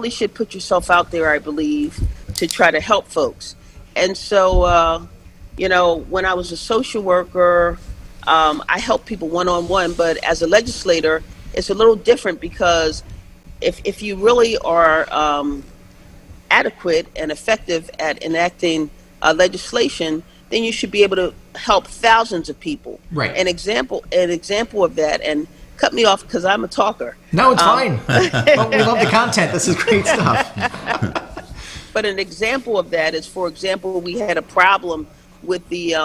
should put yourself out there, I believe, to try to help folks. And so, when I was a social worker, I helped people one-on-one, but as a legislator, it's a little different because if you really are adequate and effective at enacting legislation, then you should be able to help thousands of people. Right. An example of that, and cut me off because I'm a talker. No, it's fine. Well, we love the content. This is great stuff. But an example of that is, for example, we had a problem with the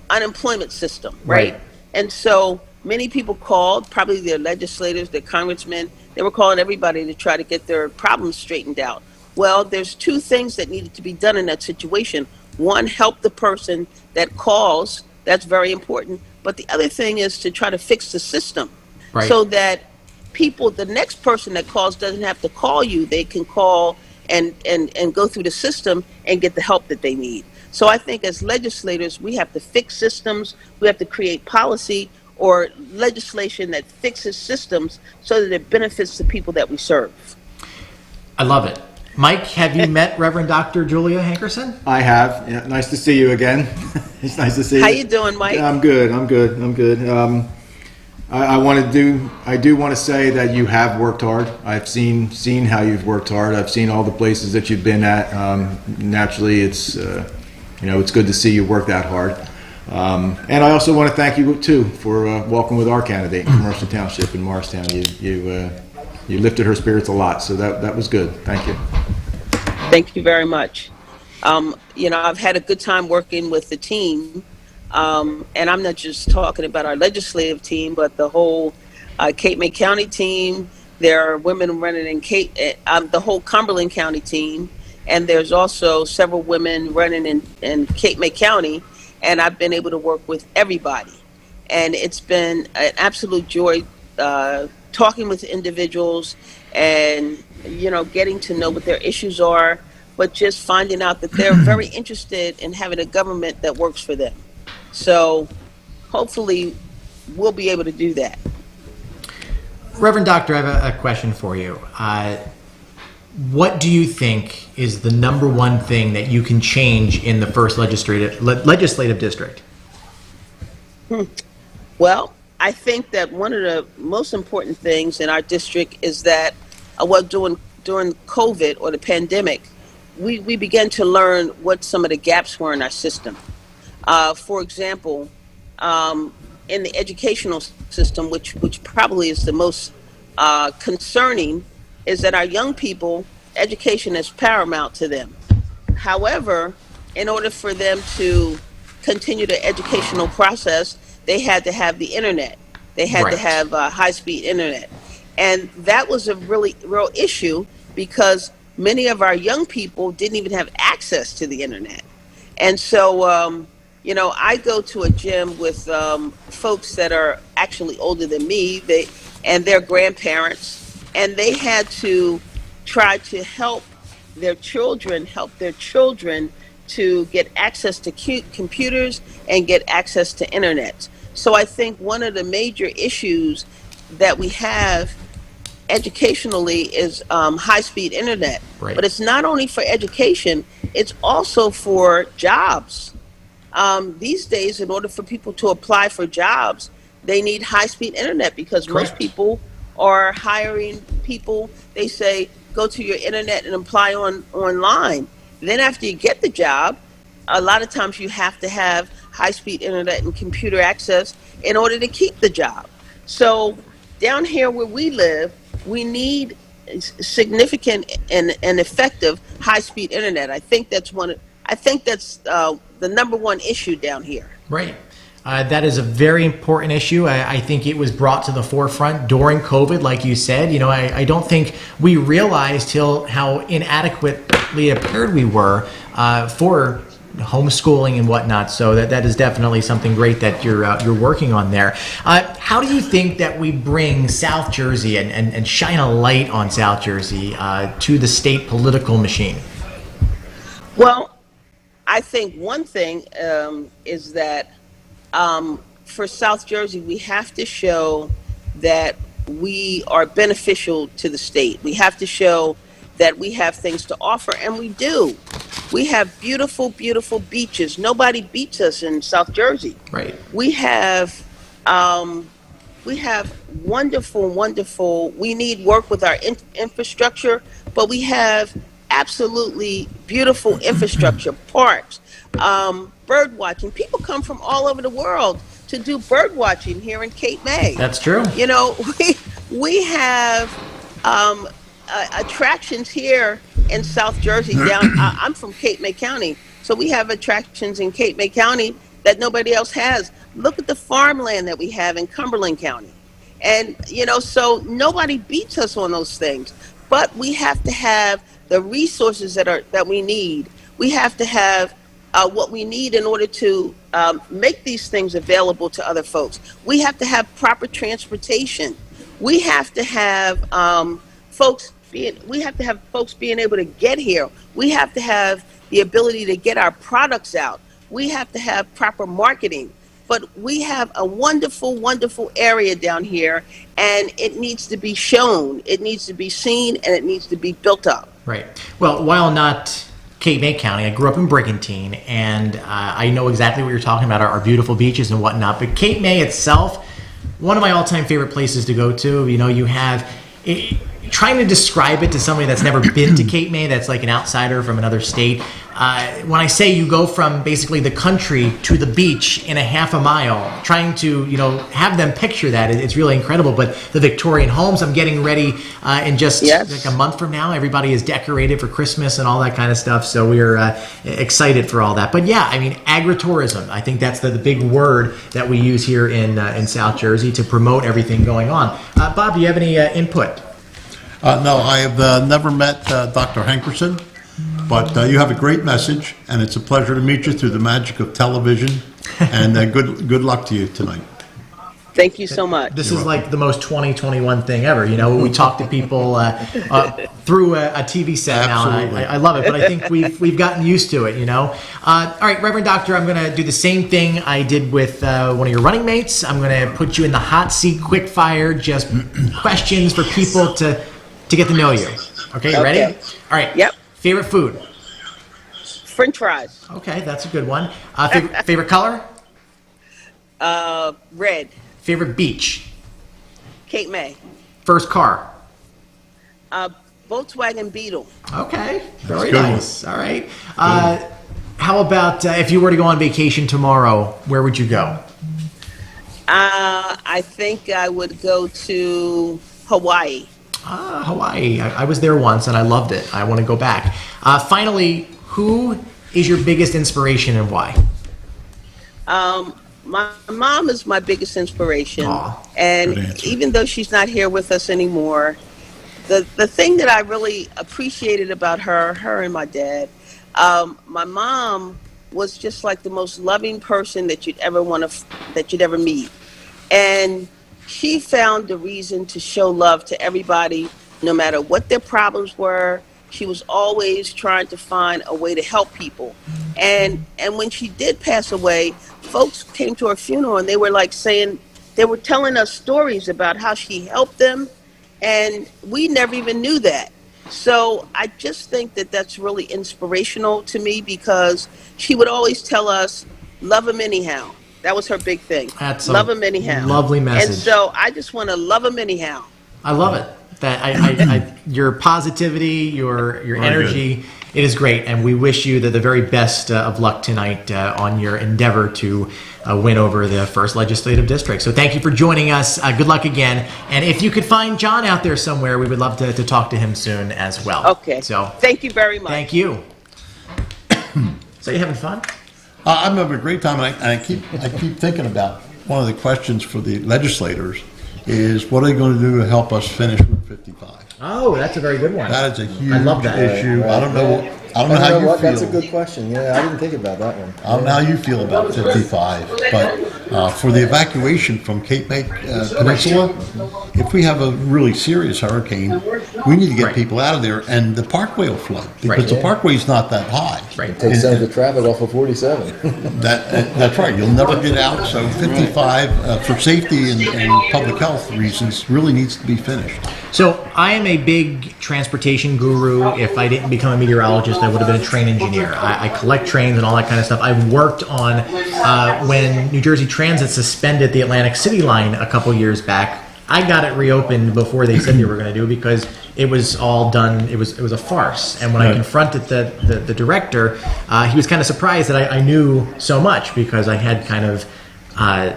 unemployment system, right? And so many people called, probably their legislators, their congressmen, they were calling everybody to try to get their problems straightened out. Well, there's two things that needed to be done in that situation. One, help the person that calls. That's very important. But the other thing is to try to fix the system so that the next person that calls doesn't have to call you. They can call and go through the system and get the help that they need. So I think as legislators, we have to fix systems. We have to create policy or legislation that fixes systems so that it benefits the people that we serve. I love it. Mike, have you met Reverend Dr. Julia Hankerson? I have. Yeah, nice to see you again. It's nice to see you. How you doing, Mike? Yeah, I'm good. I do want to say that you have worked hard. I've seen how you've worked hard. I've seen all the places that you've been at. Naturally, it's it's good to see you work that hard. And I also want to thank you too for walking with our candidate in Mercer Township in Morristown. You lifted her spirits a lot, so that was good. Thank you. Thank you very much. I've had a good time working with the team, and I'm not just talking about our legislative team, but the whole Cape May County team. There are women running in the whole Cumberland County team, and there's also several women running in Cape May County, and I've been able to work with everybody. And it's been an absolute joy talking with individuals and, getting to know what their issues are, but just finding out that they're very interested in having a government that works for them. So hopefully we'll be able to do that. Reverend Doctor, I have a question for you. What do you think is the number one thing that you can change in the first legislative district? Well, I think that one of the most important things in our district is that, during COVID or the pandemic, we began to learn what some of the gaps were in our system. For example, in the educational system, which probably is the most concerning, is that our young people, education is paramount to them. However, in order for them to continue the educational process, they had to have the internet. They had to have high-speed internet. And that was a real issue because many of our young people didn't even have access to the internet. And so, I go to a gym with folks that are actually older than me, and their grandparents, and they had to try to help their children to get access to computers and get access to internet. So I think one of the major issues that we have educationally is high-speed internet. But it's not only for education, it's also for jobs. These days, in order for people to apply for jobs, they need high-speed internet because most people are hiring people. They say, go to your internet and apply online. Then after you get the job, a lot of times you have to have high-speed internet and computer access in order to keep the job. So down here where we live, we need significant and effective high-speed internet. I think that's the number one issue down here. Right. That is a very important issue. I think it was brought to the forefront during COVID, like you said. I don't think we realized how inadequately prepared we were for homeschooling and whatnot. So that is definitely something great that you're working on there. How do you think that we bring South Jersey and shine a light on South Jersey to the state political machine? Well, I think one thing is that for South Jersey, we have to show that we are beneficial to the state. We have to show that we have things to offer, and we do. We have beautiful, beautiful beaches. Nobody beats us in South Jersey. Right. We have wonderful, wonderful. We need work with our infrastructure, but we have absolutely beautiful infrastructure, parks, bird watching. People come from all over the world to do bird watching here in Cape May. That's true. You know, we have attractions here in South Jersey. I'm from Cape May County, so we have attractions in Cape May County that nobody else has. Look at the farmland that we have in Cumberland County, and you know, so nobody beats us on those things. But we have to have the resources that we need. We have to have what we need in order to make these things available to other folks. We have to have proper transportation. We have to have folks being able to get here. We have to have the ability to get our products out. We have to have proper marketing. But we have a wonderful, wonderful area down here, and it needs to be shown. It needs to be seen, and it needs to be built up. Right. Well, while not Cape May County, I grew up in Brigantine, and I know exactly what you're talking about, our beautiful beaches and whatnot. But Cape May itself, one of my all-time favorite places to go to. You know, you have... trying to describe it to somebody that's never been to Cape May, that's like an outsider from another state. When I say you go from basically the country to the beach in a half a mile, trying to, you know, have them picture that, it's really incredible. But the Victorian homes, I'm getting ready in just like a month from now. Everybody is decorated for Christmas and all that kind of stuff. So we're excited for all that. But yeah, I mean, agritourism, I think that's the big word that we use here in South Jersey to promote everything going on. Bob, do you have any input? No, I have never met Dr. Hankerson, but you have a great message, and it's a pleasure to meet you through the magic of television, and good luck to you tonight. Thank you so much. This is like the most 2021 thing ever. You know, we talk to people through a TV set now, and I love it, but I think we've gotten used to it, you know. All right, Reverend Doctor, I'm going to do the same thing I did with one of your running mates. I'm going to put you in the hot seat, quick fire, just questions for people to get to know you. Okay, you ready? All right. Yep. Favorite food? French fries. Okay, that's a good one. Favorite color? Red. Favorite beach? Cape May. First car? Volkswagen Beetle. Okay, very nice. All right. How about if you were to go on vacation tomorrow, where would you go? I think I would go to Hawaii. Hawaii. I was there once and I loved it. I want to go back. Finally, who is your biggest inspiration and why? My mom is my biggest inspiration. And even though she's not here with us anymore, the thing that I really appreciated about her and my dad, my mom was just like the most loving person that you'd ever meet. And she found the reason to show love to everybody, no matter what their problems were. She was always trying to find a way to help people. And when she did pass away, folks came to her funeral and they were like they were telling us stories about how she helped them, and we never even knew that. So I just think that that's really inspirational to me, because she would always tell us, love them anyhow. That was her big thing. Love them anyhow. Lovely message. And so I just want to love them anyhow. I love it. That your positivity, your energy, it is great, and we wish you the very best of luck tonight on your endeavor to win over the 1st Legislative District. So thank you for joining us. Good luck again. And if you could find John out there somewhere, we would love to talk to him soon as well. Okay. So thank you very much. Thank you. So you having fun? I'm having a great time, and I keep thinking about one of the questions for the legislators is, what are they going to do to help us finish with 55? Oh, that's a very good one. That is a huge issue. Right. I don't know how you feel. That's a good question. Yeah, I didn't think about that one. I don't know how you feel about 55, but For the evacuation from Cape May Peninsula, if we have a really serious hurricane, we need to get people out of there, and the parkway will flood because the parkway's not that high. Right. Take some of the traffic off of 47. That's right. You'll never get out. So 55, for safety and public health reasons, really needs to be finished. So I am a big transportation guru. If I didn't become a meteorologist, I would have been a train engineer. I collect trains and all that kind of stuff. I've worked on when New Jersey Transit suspended the Atlantic City line a couple years back. I got it reopened before they said they were going to do it because it was all done. It was a farce. And when I confronted the director, he was kind of surprised that I knew so much because I had kind of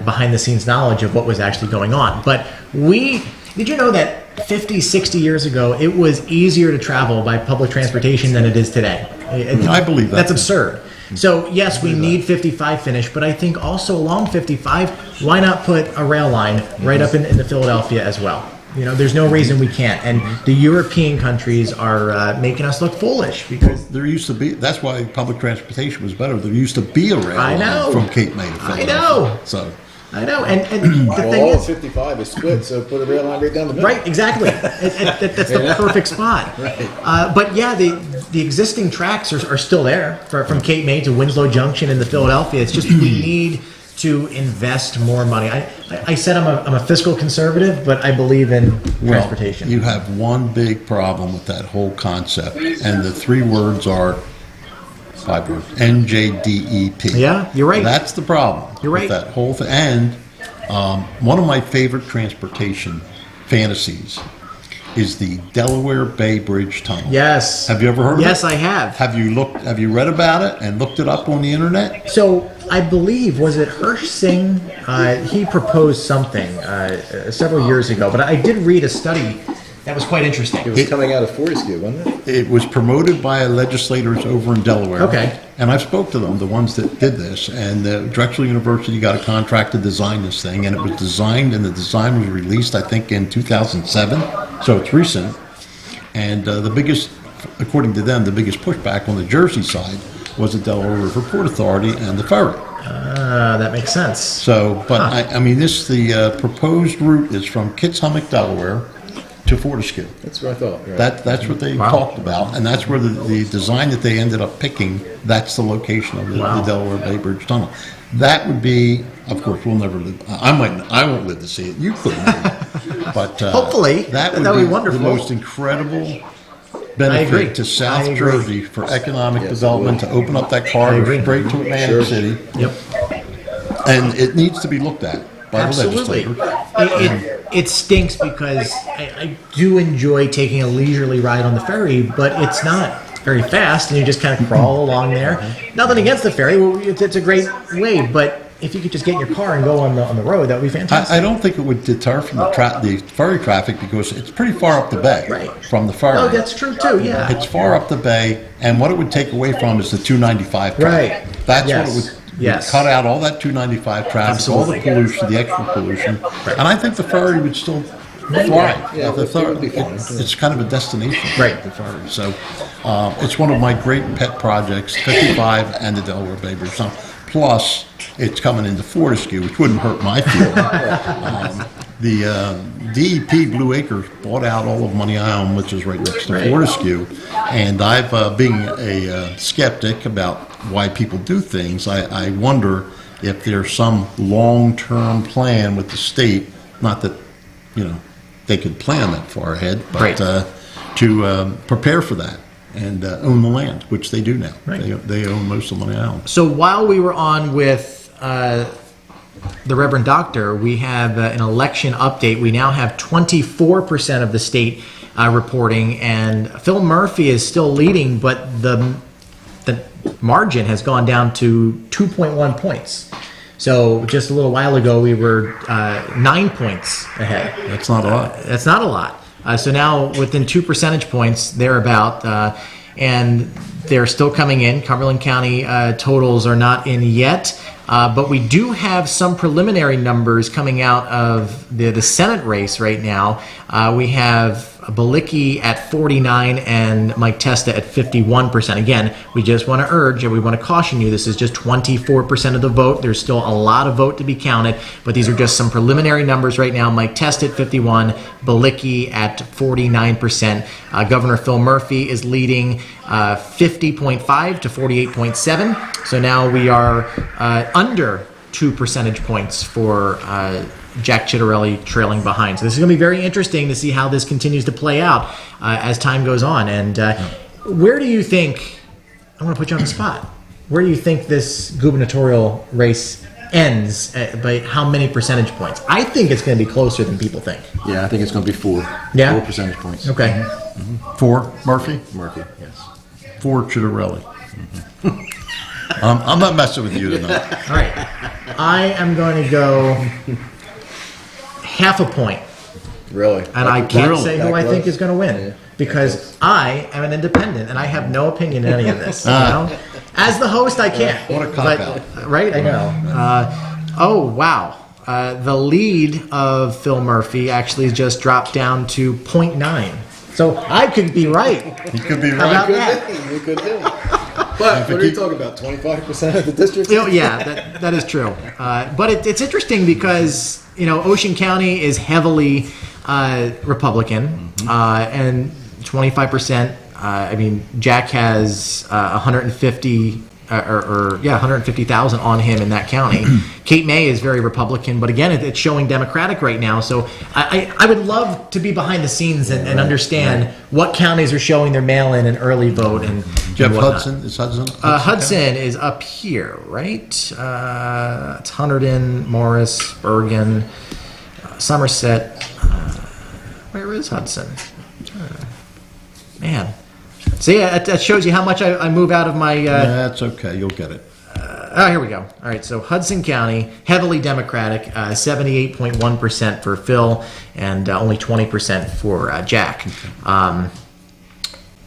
behind the scenes knowledge of what was actually going on. But did you know that 50, 60 years ago, it was easier to travel by public transportation than it is today? I believe that. That's absurd. So, yes, we need 55 finished, but I think also along 55, why not put a rail line right up into Philadelphia as well? You know, there's no reason we can't. And the European countries are making us look foolish because there used to be, that's why public transportation was better. There used to be a rail line from Cape May to Philadelphia. I know. So. I know, and the thing all is, 55 is split, so put a rail line right down the middle. right? Exactly. That's the perfect spot. Right. But yeah, the existing tracks are still there from Cape May to Winslow Junction into Philadelphia. It's just we need to invest more money. I said I'm a fiscal conservative, but I believe in transportation. You have one big problem with that whole concept, and the 3 words are 5 words. NJDEP. Yeah, you're right. That's the problem. You're right. With that whole thing. And one of my favorite transportation fantasies is the Delaware Bay Bridge Tunnel. Yes. Have you ever heard of it? Yes, I have. Have you read about it and looked it up on the internet? So I believe, was it Hirsch Singh? He proposed something several years ago, but I did read a study that was quite interesting. It was coming out of Fortescue, wasn't it? It was promoted by legislators over in Delaware. Okay. And I spoke to them, the ones that did this, and Drexel University got a contract to design this thing, and it was designed, and the design was released, I think, in 2007, so it's recent. And the biggest, according to them, the biggest pushback on the Jersey side was the Delaware River Port Authority and the ferry. That makes sense. So, but I mean, the proposed route is from Kitsamunk, Delaware, to Fortescue. That's what I thought. Right. That's what they talked about, and that's where the design that they ended up picking, that's the location of the Delaware Bay Bridge Tunnel. That would be, of course, we'll never live. I won't live to see it. You couldn't, but hopefully that would be wonderful. The most incredible benefit to South Jersey for economic development, to open up that corridor straight to Atlantic City. Yep. And it needs to be looked at by the Absolutely. legislators. It stinks because I do enjoy taking a leisurely ride on the ferry, but it's not very fast, and you just kind of crawl along there. Nothing against the ferry; it's a great way, but if you could just get in your car and go on the road, that would be fantastic. I don't think it would deter from the ferry traffic because it's pretty far up the bay from the ferry. Oh, that's true too. Yeah, it's far up the bay, and what it would take away from is the 295 traffic. Right. That's what it would. Cut out all that 295 traffic, Absolutely. all the pollution, the extra pollution, and I think the ferry would still thrive. Yeah, the it would be fine. It's kind of a destination, Right. the ferry. So it's one of my great pet projects, 55 and the Delaware Bay Bridge. Plus, it's coming into Fortescue, which wouldn't hurt my feeling. The DEP Blue Acres bought out all of Money Island, which is right next to Fortescue, and I've, being a skeptic about why people do things, I wonder if there's some long-term plan with the state, not that, they could plan that far ahead, but to prepare for that and own the land, which they do now. Right. They own most of Money Island. So while we were on with the Reverend Doctor, we have an election update. We now have 24% of the state reporting, and Phil Murphy is still leading, but the margin has gone down to 2.1 points. So just a little while ago, we were 9 points ahead. That's not a lot. That's not a lot. So now within 2 percentage points, thereabout, and they're still coming in. Cumberland County totals are not in yet, but we do have some preliminary numbers coming out of the Senate race right now. We have Balicki at 49, and Mike Testa at 51%. Again, we just want to urge and we want to caution you, this is just 24% of the vote. There's still a lot of vote to be counted, but these are just some preliminary numbers right now. Mike Testa at 51, Balicki at 49%. Governor Phil Murphy is leading 50.5 to 48.7. So now we are under 2 percentage points for Jack Chitterelli trailing behind. So this is going to be very interesting to see how this continues to play out as time goes on. And where do you think, I'm going to put you on the spot, where do you think this gubernatorial race ends by how many percentage points? I think it's going to be closer than people think. Yeah, I think it's going to be 4. Yeah? 4 percentage points. Okay. Mm-hmm. 4, Murphy? Murphy, yes. 4, Chitterelli. I'm not messing with you tonight. All right. I am going to go half a point. Really? And I can't Really? say who That I think close? is going to win Yeah. because I am an independent and I have no opinion in any of this. You know? As the host, I can't. What a cop-out. Right? I know. Oh, wow. The lead of Phil Murphy actually just dropped down to 0.9. So I could be right. He could be How about right. that? You could do. But what are you talking about? 25% of the district? You know, yeah, that is true. But it's interesting because, you know, Ocean County is heavily Republican, and 25%. I mean, Jack has 150 150,000 on him in that county. Cape May is very Republican, but again, it's showing Democratic right now. So I would love to be behind the scenes and understand what counties are showing their mail-in and early vote and Jeff whatnot. Hudson? Is Hudson? Hudson is up here, right? It's Hunterdon, Morris, Bergen, Somerset. Where is Hudson? Man. So yeah, that shows you how much I move out of my... That's okay. You'll get it. Here we go. All right, so Hudson County, heavily Democratic, 78.1% for Phil and only 20% for Jack.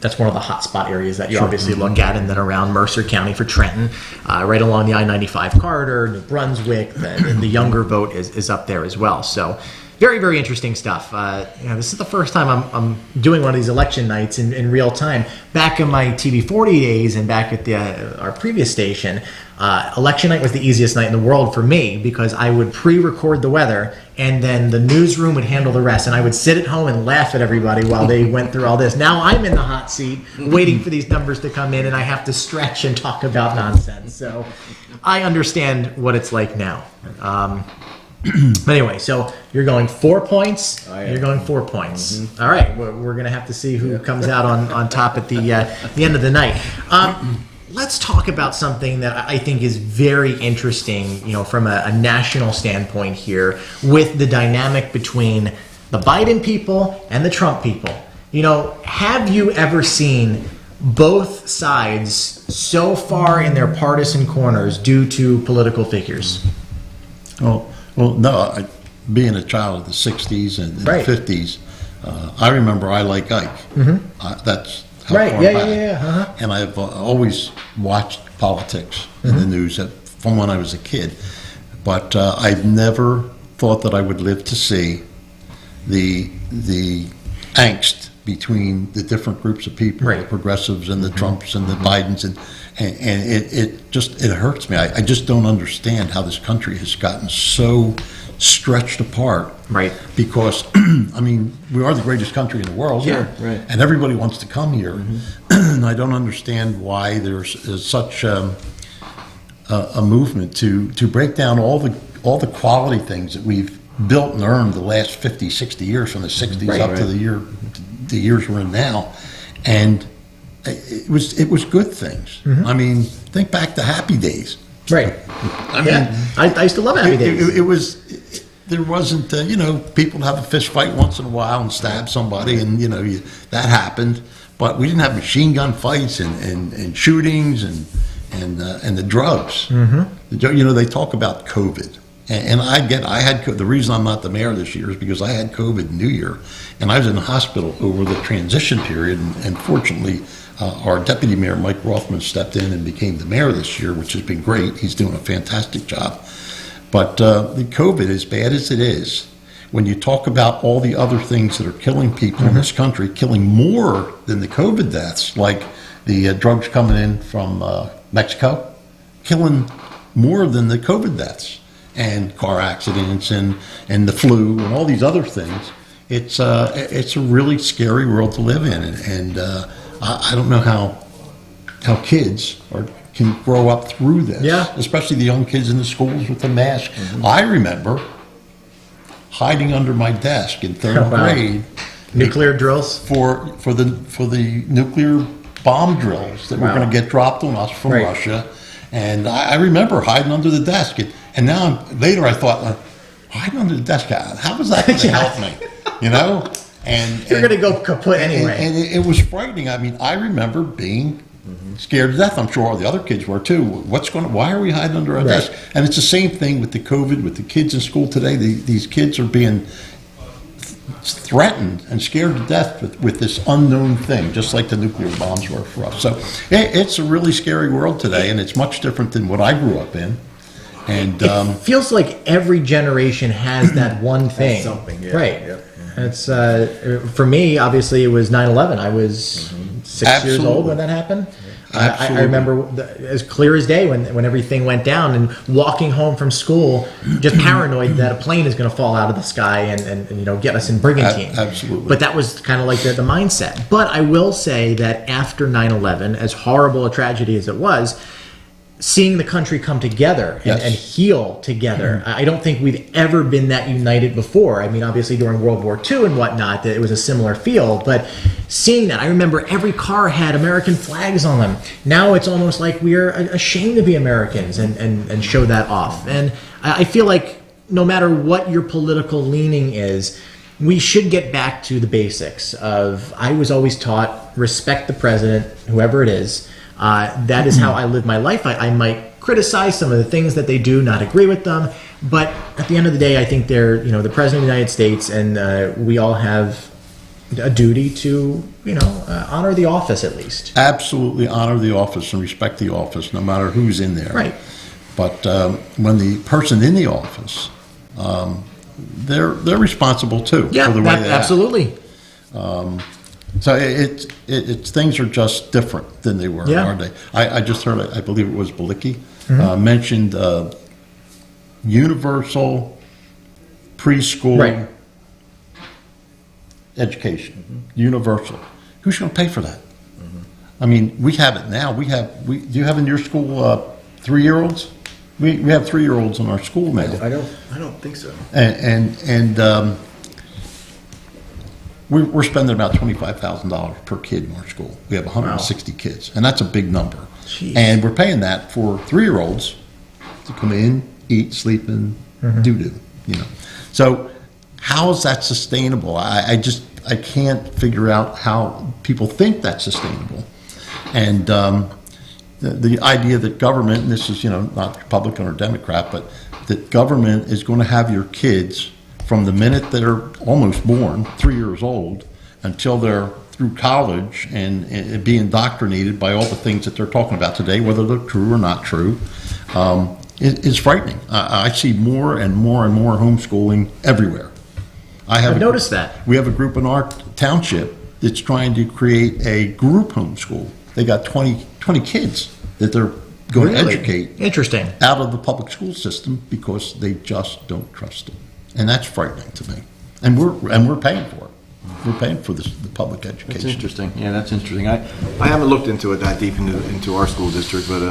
That's one of the hotspot areas that you obviously look at, and then around Mercer County for Trenton, right along the I-95 corridor, New Brunswick, the younger vote is up there as well. So very, very interesting stuff. This is the first time I'm doing one of these election nights in real time. Back in my TV 40 days and back at our previous station, election night was the easiest night in the world for me because I would pre-record the weather and then the newsroom would handle the rest, and I would sit at home and laugh at everybody while they went through all this. Now I'm in the hot seat waiting for these numbers to come in, and I have to stretch and talk about nonsense. So I understand what it's like now. But anyway, so you're going 4 points. I am. You're going 4 points. All right, we're going to have to see who comes out on top at the end of the night. Let's talk about something that I think is very interesting, from a national standpoint here, with the dynamic between the Biden people and the Trump people. Have you ever seen both sides so far in their partisan corners due to political figures? Well, no. Being a child of the 60s and Right. 50s, I remember I Like Ike. That's how Right, far yeah, back. yeah. And I've always watched politics in the news from when I was a kid. But I've never thought that I would live to see the angst between the different groups of people, Right. the progressives and the Trumps and the Bidens, and it hurts me. I just don't understand how this country has gotten so stretched apart. Right. Because, we are the greatest country in the world. Yeah, right. And everybody wants to come here. And I don't understand why there's such a movement to break down all the quality things that we've built and earned the last 50, 60 years, from the 60s Right, up to the years we're in now. And it was good things. Think back to Happy Days. Right. I used to love Happy Days. There wasn't, people have a fist fight once in a while and stab somebody, and that happened. But we didn't have machine gun fights and shootings and the drugs. They talk about COVID, and I had the reason I'm not the mayor this year is because I had COVID New Year, and I was in the hospital over the transition period, and fortunately, our deputy mayor Mike Rothman stepped in and became the mayor this year, which has been great. He's doing a fantastic job. But the COVID, as bad as it is, when you talk about all the other things that are killing people in this country, killing more than the COVID deaths, like the drugs coming in from Mexico, killing more than the COVID deaths, and car accidents and the flu and all these other things. It's a really scary world to live in, and I don't know how kids can grow up through this. Yeah. Especially the young kids in the schools with the mask. I remember hiding under my desk in third grade. Nuclear drills? For the nuclear bomb drills that were going to get dropped on us from Russia. And I remember hiding under the desk. And now, later I thought, hiding under the desk, how was that going to help me? You know? And You're going to go kaput anyway. And it was frightening. I mean, I remember being scared to death. I'm sure all the other kids were too. Why are we hiding under our desk? And it's the same thing with the COVID, with the kids in school today. These kids are being threatened and scared to death with this unknown thing, just like the nuclear bombs were for us. So it's a really scary world today, and it's much different than what I grew up in. And it feels like every generation has that one thing. Something, yeah. Right. Yep. It's for me, obviously, it was 9/11. I was 6 years old when that happened. I remember as clear as day when everything went down, and walking home from school, just paranoid that a plane is going to fall out of the sky and get us in brigantine. Absolutely. But that was kind of like the mindset. But I will say that after 9/11, as horrible a tragedy as it was, seeing the country come together and heal together. I don't think we've ever been that united before. I mean, obviously during World War II and whatnot, it was a similar feel, but seeing that, I remember every car had American flags on them. Now it's almost like we're ashamed to be Americans and show that off. And I feel like no matter what your political leaning is, we should get back to the basics of, I was always taught, respect the president, whoever it is. That is how I live my life. I might criticize some of the things that they do, not agree with them, but at the end of the day, I think they're, the president of the United States, and we all have a duty to, honor the office at least. Absolutely honor the office and respect the office, no matter who's in there. Right. But when the person in the office, they're responsible too. Yeah, for the way they act. absolutely. So it's things are just different than they were in our day. I just heard, I believe it was Balicki, mentioned universal preschool education. Universal. Who's going to pay for that? I mean, we have it now. Do you have in your school 3-year-olds? We have 3-year-olds in our school now. I don't think so. And we're spending about $25,000 per kid in our school. We have 160 kids, and that's a big number. Jeez. And we're paying that for 3-year-olds to come in, eat, sleep, and doo-doo. So how is that sustainable? I can't figure out how people think that's sustainable. And the idea that government, and this is not Republican or Democrat, but that government is going to have your kids from the minute they're almost born, 3 years old, until they're through college and be indoctrinated by all the things that they're talking about today, whether they're true or not true, is frightening. I see more and more and more homeschooling everywhere. I've noticed that. We have a group in our township that's trying to create a group homeschool. They got 20 kids that they're going to educate Interesting. out of the public school system because they just don't trust it. And that's frightening to me. And we're paying for it. We're paying for the public education. That's interesting. Yeah, that's interesting. I haven't looked into it that deep into our school district, but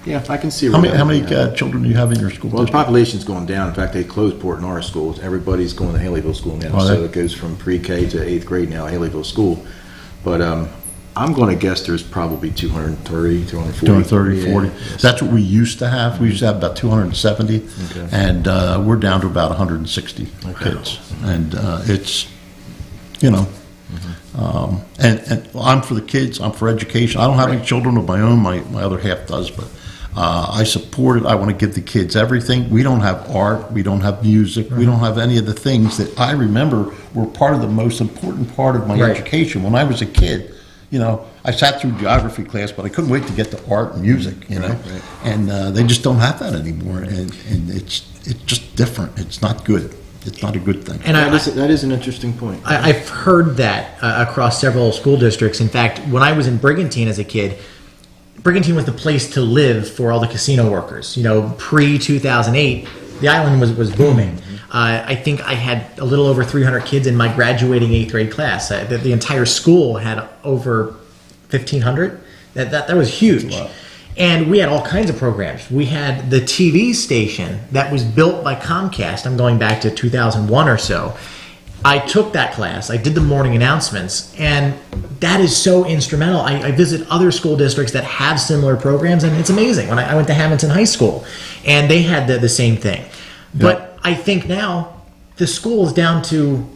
yeah, I can see. How many children do you have in your school Well, the district? population's going down. In fact, they closed Port Norris schools. Everybody's going to Haleyville School now, so it goes from pre-K to 8th grade now, Haleyville School. But I'm going to guess there's probably 230, 240. 230, 40. That's what we used to have. We used to have about 270, and we're down to about 160 kids. And it's, and I'm for the kids. I'm for education. I don't have any children of my own. My other half does, but I support it. I want to give the kids everything. We don't have art. We don't have music. We don't have any of the things that I remember were part of the most important part of my education. When I was a kid, I sat through geography class, but I couldn't wait to get to art and music, and they just don't have that anymore, and it's just different. It's not good. It's not a good thing. And That is an interesting point. I've heard that across several school districts. In fact, when I was in Brigantine as a kid, Brigantine was the place to live for all the casino workers. You know, pre-2008, the island was booming. I think I had a little over 300 kids in my graduating 8th grade class. The entire school had over 1,500. That was huge. Wow. And we had all kinds of programs. We had the TV station that was built by Comcast. I'm going back to 2001 or so. I took that class. I did the morning announcements, and that is so instrumental. I visit other school districts that have similar programs, and it's amazing. When I went to Hamilton High School, and they had the same thing. But I think now the school is down to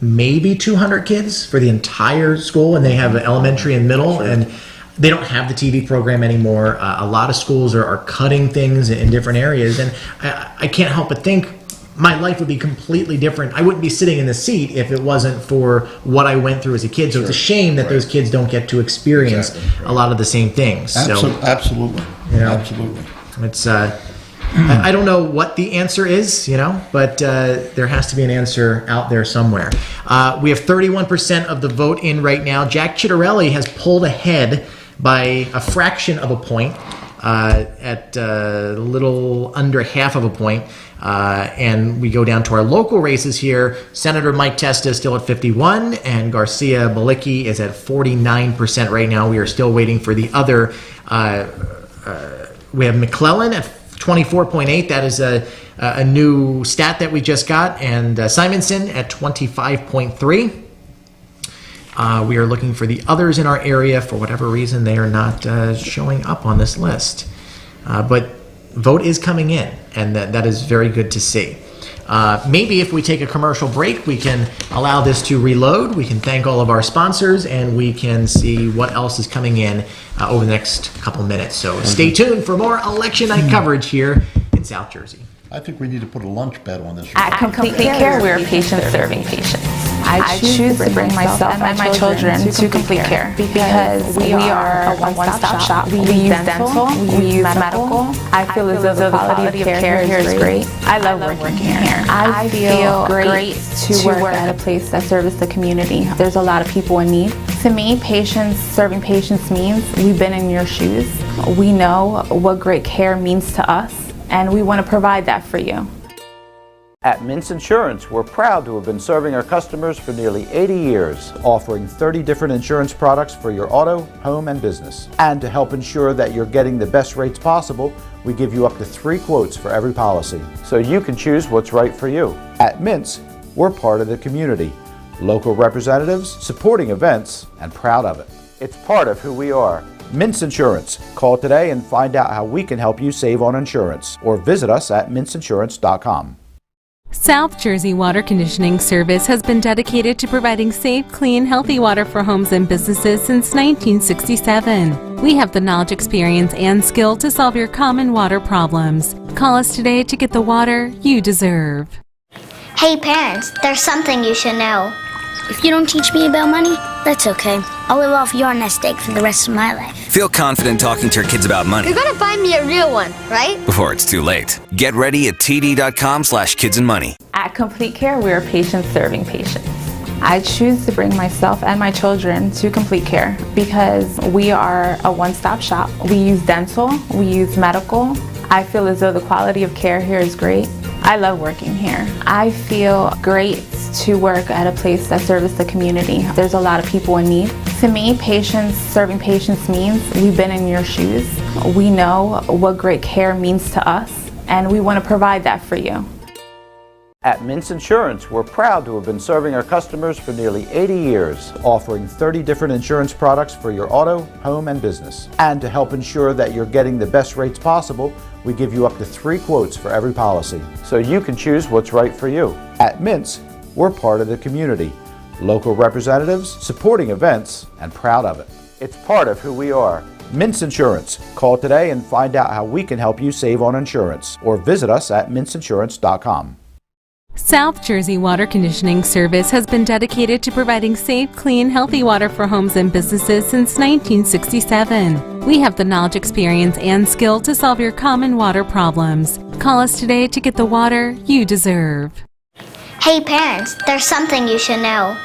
maybe 200 kids for the entire school, and they have elementary and middle, and they don't have the TV program anymore. A lot of schools are cutting things in different areas, and I can't help but think my life would be completely different. I wouldn't be sitting in the seat if it wasn't for what I went through as a kid. So it's a shame that those kids don't get to experience a lot of the same things. Absolutely. You know, Absolutely. It's I don't know what the answer is, you know, but there has to be an answer out there somewhere. We have 31% of the vote in right now. Jack Chittarelli has pulled ahead by a fraction of a point, at a little under half of a point. And we go down to our local races here. Senator Mike Testa is still at 51, and Garcia Balicki is at 49% right now. We are still waiting for the other. We have McClellan at 24.8. That is a new stat that we just got. And Simonson at 25.3. We are looking for the others in our area. For whatever reason, they are not showing up on this list. But vote is coming in, and that is very good to see. Maybe if we take a commercial break, we can allow this to reload. We can thank all of our sponsors, and we can see what else is coming in over the next couple minutes. So stay tuned for more election night coverage here in South Jersey. I think we need to put a lunch bet on this. At Complete Care, we're patients serving patients. I choose to bring myself and my children to Complete Care because we are a one-stop shop. We use dental, we use medical. I feel as though the quality of care here is great. I love working here. I feel great to work at a place that serves the community. There's a lot of people in need. To me, serving patients means we've been in your shoes. We know what great care means to us, and we want to provide that for you. At Mintz Insurance, we're proud to have been serving our customers for nearly 80 years, offering 30 different insurance products for your auto, home, and business. And to help ensure that you're getting the best rates possible, we give you up to 3 quotes for every policy, so you can choose what's right for you. At Mintz, we're part of the community, local representatives, supporting events, and proud of it. It's part of who we are. Mintz Insurance. Call today and find out how we can help you save on insurance, or visit us at mintzinsurance.com. South Jersey Water Conditioning Service has been dedicated to providing safe, clean, healthy water for homes and businesses since 1967. We have the knowledge, experience, and skill to solve your common water problems. Call us today to get the water you deserve. Hey parents, there's something you should know. If you don't teach me about money, that's okay. I'll live off your nest egg for the rest of my life. Feel confident talking to your kids about money. You're gonna buy me a real one, right? Before it's too late. Get ready at td.com/kidsandmoney. At Complete Care, we are patients serving patients. I choose to bring myself and my children to Complete Care because we are a one-stop shop. We use dental, we use medical. I feel as though the quality of care here is great. I love working here. I feel great to work at a place that serves the community. There's a lot of people in need. To me, serving patients means we've been in your shoes. We know what great care means to us, and we want to provide that for you. At Mintz Insurance, we're proud to have been serving our customers for nearly 80 years, offering 30 different insurance products for your auto, home, and business. And to help ensure that you're getting the best rates possible, we give you up to 3 quotes for every policy, so you can choose what's right for you. At Mintz, we're part of the community, local representatives, supporting events, and proud of it. It's part of who we are. Mintz Insurance. Call today and find out how we can help you save on insurance, or visit us at mintzinsurance.com. South Jersey Water Conditioning Service has been dedicated to providing safe, clean, healthy water for homes and businesses since 1967. We have the knowledge, experience, and skill to solve your common water problems. Call us today to get the water you deserve. Hey parents, there's something you should know.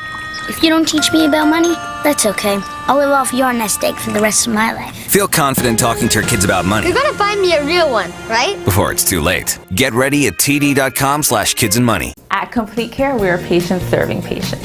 If you don't teach me about money, that's okay. I'll live off your nest egg for the rest of my life. Feel confident talking to your kids about money You're gonna find me a real one, right? before it's too late. Get ready at td.com/kidsandmoney. At Complete Care, we are patients serving patients.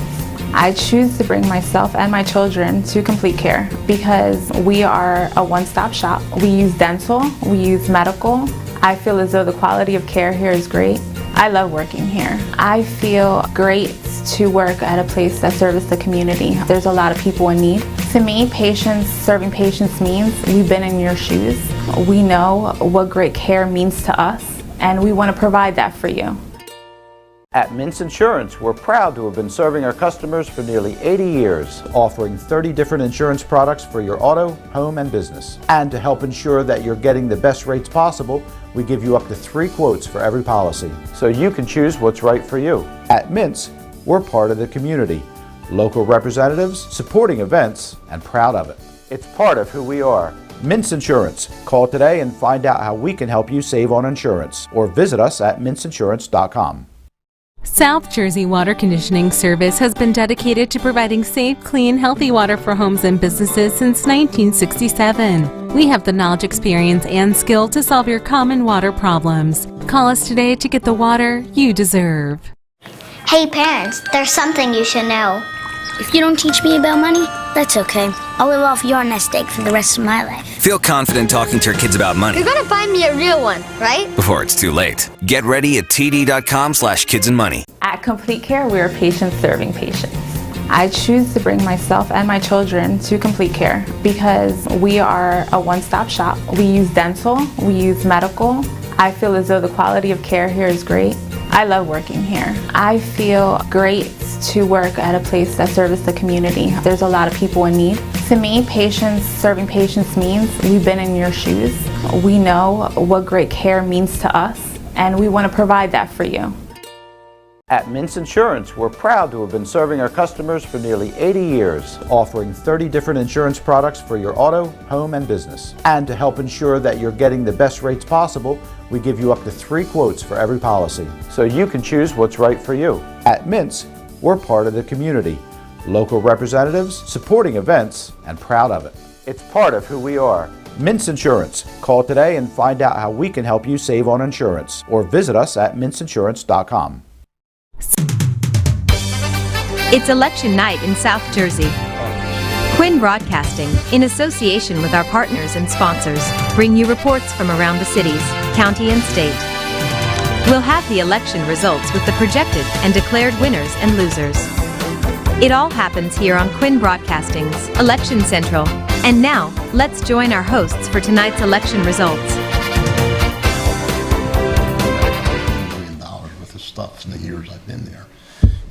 I choose to bring myself and my children to Complete Care because we are a one-stop shop. We use dental, we use medical. I feel as though the quality of care here is great. I love working here. I feel great to work at a place that serves the community. There's a lot of people in need. To me, patients serving patients means we've been in your shoes. We know what great care means to us, and we want to provide that for you. At Mintz Insurance, we're proud to have been serving our customers for nearly 80 years, offering 30 different insurance products for your auto, home, and business. And to help ensure that you're getting the best rates possible, we give you up to 3 quotes for every policy, so you can choose what's right for you. At Mintz, we're part of the community, local representatives, supporting events, and proud of it. It's part of who we are. Mintz Insurance. Call today and find out how we can help you save on insurance, or visit us at mintzinsurance.com. South Jersey Water Conditioning Service has been dedicated to providing safe, clean, healthy water for homes and businesses since 1967. We have the knowledge, experience, and skill to solve your common water problems. Call us today to get the water you deserve. Hey parents, there's something you should know. If you don't teach me about money, that's okay. I'll live off your nest egg for the rest of my life. Feel confident talking to your kids about money You're gonna find me a real one, right? before it's too late. Get ready at td.com/kidsandmoney. At Complete Care, we are patients serving patients. I choose to bring myself and my children to Complete Care because we are a one-stop shop. We use dental, we use medical. I feel as though the quality of care here is great. I love working here. I feel great to work at a place that serves the community. There's a lot of people in need. To me, patients serving patients means we've been in your shoes. We know what great care means to us, and we want to provide that for you. At Mintz Insurance, we're proud to have been serving our customers for nearly 80 years, offering 30 different insurance products for your auto, home, and business. And to help ensure that you're getting the best rates possible, we give you up to 3 quotes for every policy, so you can choose what's right for you. At Mintz, we're part of the community, local representatives, supporting events, and proud of it. It's part of who we are. Mintz Insurance. Call today and find out how we can help you save on insurance, or visit us at mintzinsurance.com. It's election night in South Jersey. Quinn Broadcasting, in association with our partners and sponsors, bring you reports from around the cities, county, and state. We'll have the election results with the projected and declared winners and losers. It all happens here on Quinn Broadcasting's Election Central. And now, let's join our hosts for tonight's election results. $1 million worth of stuff in the years I've been there,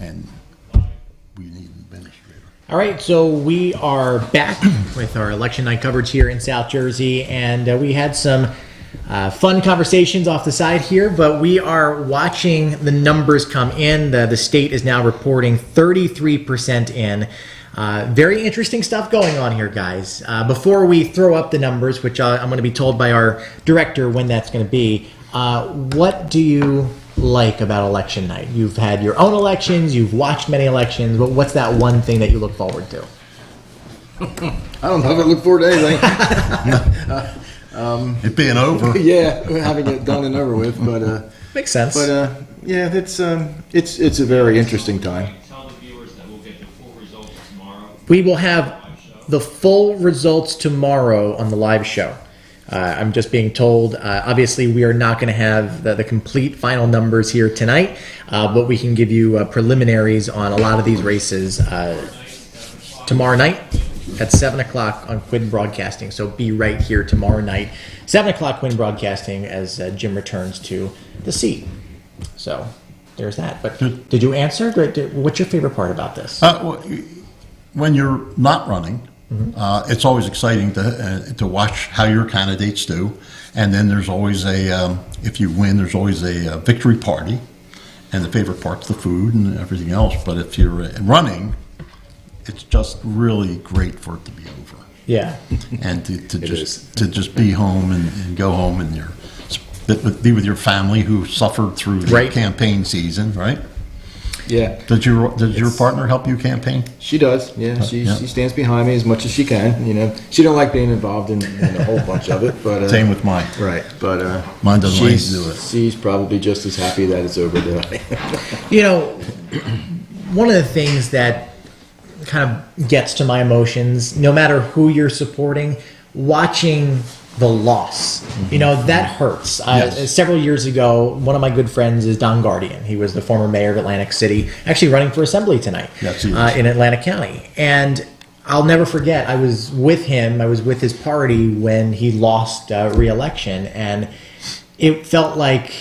and we need an administrator. All right, so we are back with our election night coverage here in South Jersey, and we had some fun conversations off the side here, but we are watching the numbers come in. The state is now reporting 33% in. Very interesting stuff going on here, guys. Before we throw up the numbers, which I'm going to be told by our director when that's going to be, what do you like about election night? You've had your own elections, you've watched many elections, but what's that one thing that you look forward to? I don't know if I look forward to anything. It being over. Yeah, having it done and over with, but makes sense. But yeah, it's a very interesting time. Tell the viewers that we'll get the full results tomorrow. We will have the full results tomorrow on the live show. I'm just being told, obviously we are not going to have the complete final numbers here tonight, but we can give you preliminaries on a lot of these races tomorrow night at 7 o'clock on Quinn Broadcasting. So be right here tomorrow night, 7 o'clock Quinn Broadcasting, as Jim returns to the seat. So there's that. But did you answer? What's your favorite part about this? When you're not running, it's always exciting to watch how your candidates do, and then there's always if you win, there's always a victory party, and the favorite part's the food and everything else. But if you're running, it's just really great for it to be over. Yeah, and to just be home and go home and be with your family who suffered through the campaign season, right? Yeah. Does your partner help you campaign? She does. Yeah, she stands behind me as much as she can. You know, she don't like being involved in a whole bunch of it, but Same with mine. right. But Mine doesn't like to do it. She's probably just as happy that it's over that I. You know, one of the things that kind of gets to my emotions, no matter who you're supporting, watching the loss, you know, that hurts. Yes. Several years ago, one of my good friends is Don Guardian. He was the former mayor of Atlantic City, actually running for assembly tonight Yes, he is. in Atlantic County. And I'll never forget, I was with him, I was with his party when he lost re-election, and it felt like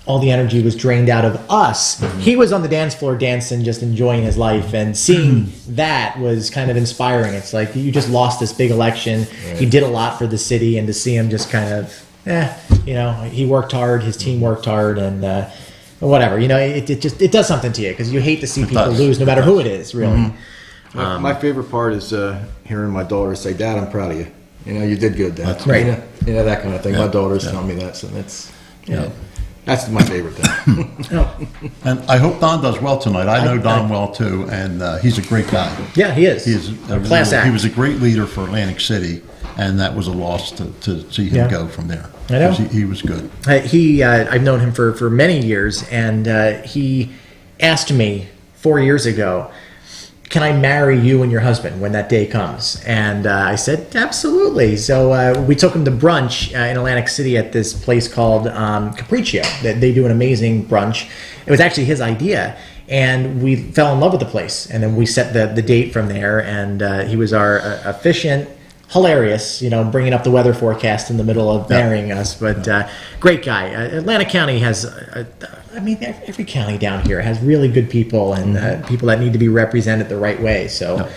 all the energy was drained out of us. He was on the dance floor dancing, just enjoying his life, and seeing that was kind of inspiring. It's like, you just lost this big election. Right. He did a lot for the city, and to see him just kind of, you know, he worked hard, his team worked hard, and whatever. You know, it does something to you, because you hate to see people lose, no matter who it is, really. My favorite part is hearing my daughter say, "Dad, I'm proud of you. You know, you did good, Dad." That's right. You know, that kind of thing. Yeah. My daughter's telling me that, so that's that's my favorite thing. And I hope Don does well tonight. I know Don well too, and he's a great guy. Yeah, he is. He is a class act. He was a great leader for Atlantic City, and that was a loss to see him go from there. I know. He was good. I've known him for many years, and he asked me 4 years ago, "Can I marry you and your husband when that day comes?" And I said, absolutely. So we took him to brunch in Atlantic City at this place called Capriccio. They do an amazing brunch. It was actually his idea, and we fell in love with the place. And then we set the date from there, and he was our efficient, hilarious, you know, bringing up the weather forecast in the middle of marrying us. But great guy. Atlantic County has... I mean, every county down here has really good people, and people that need to be represented the right way. So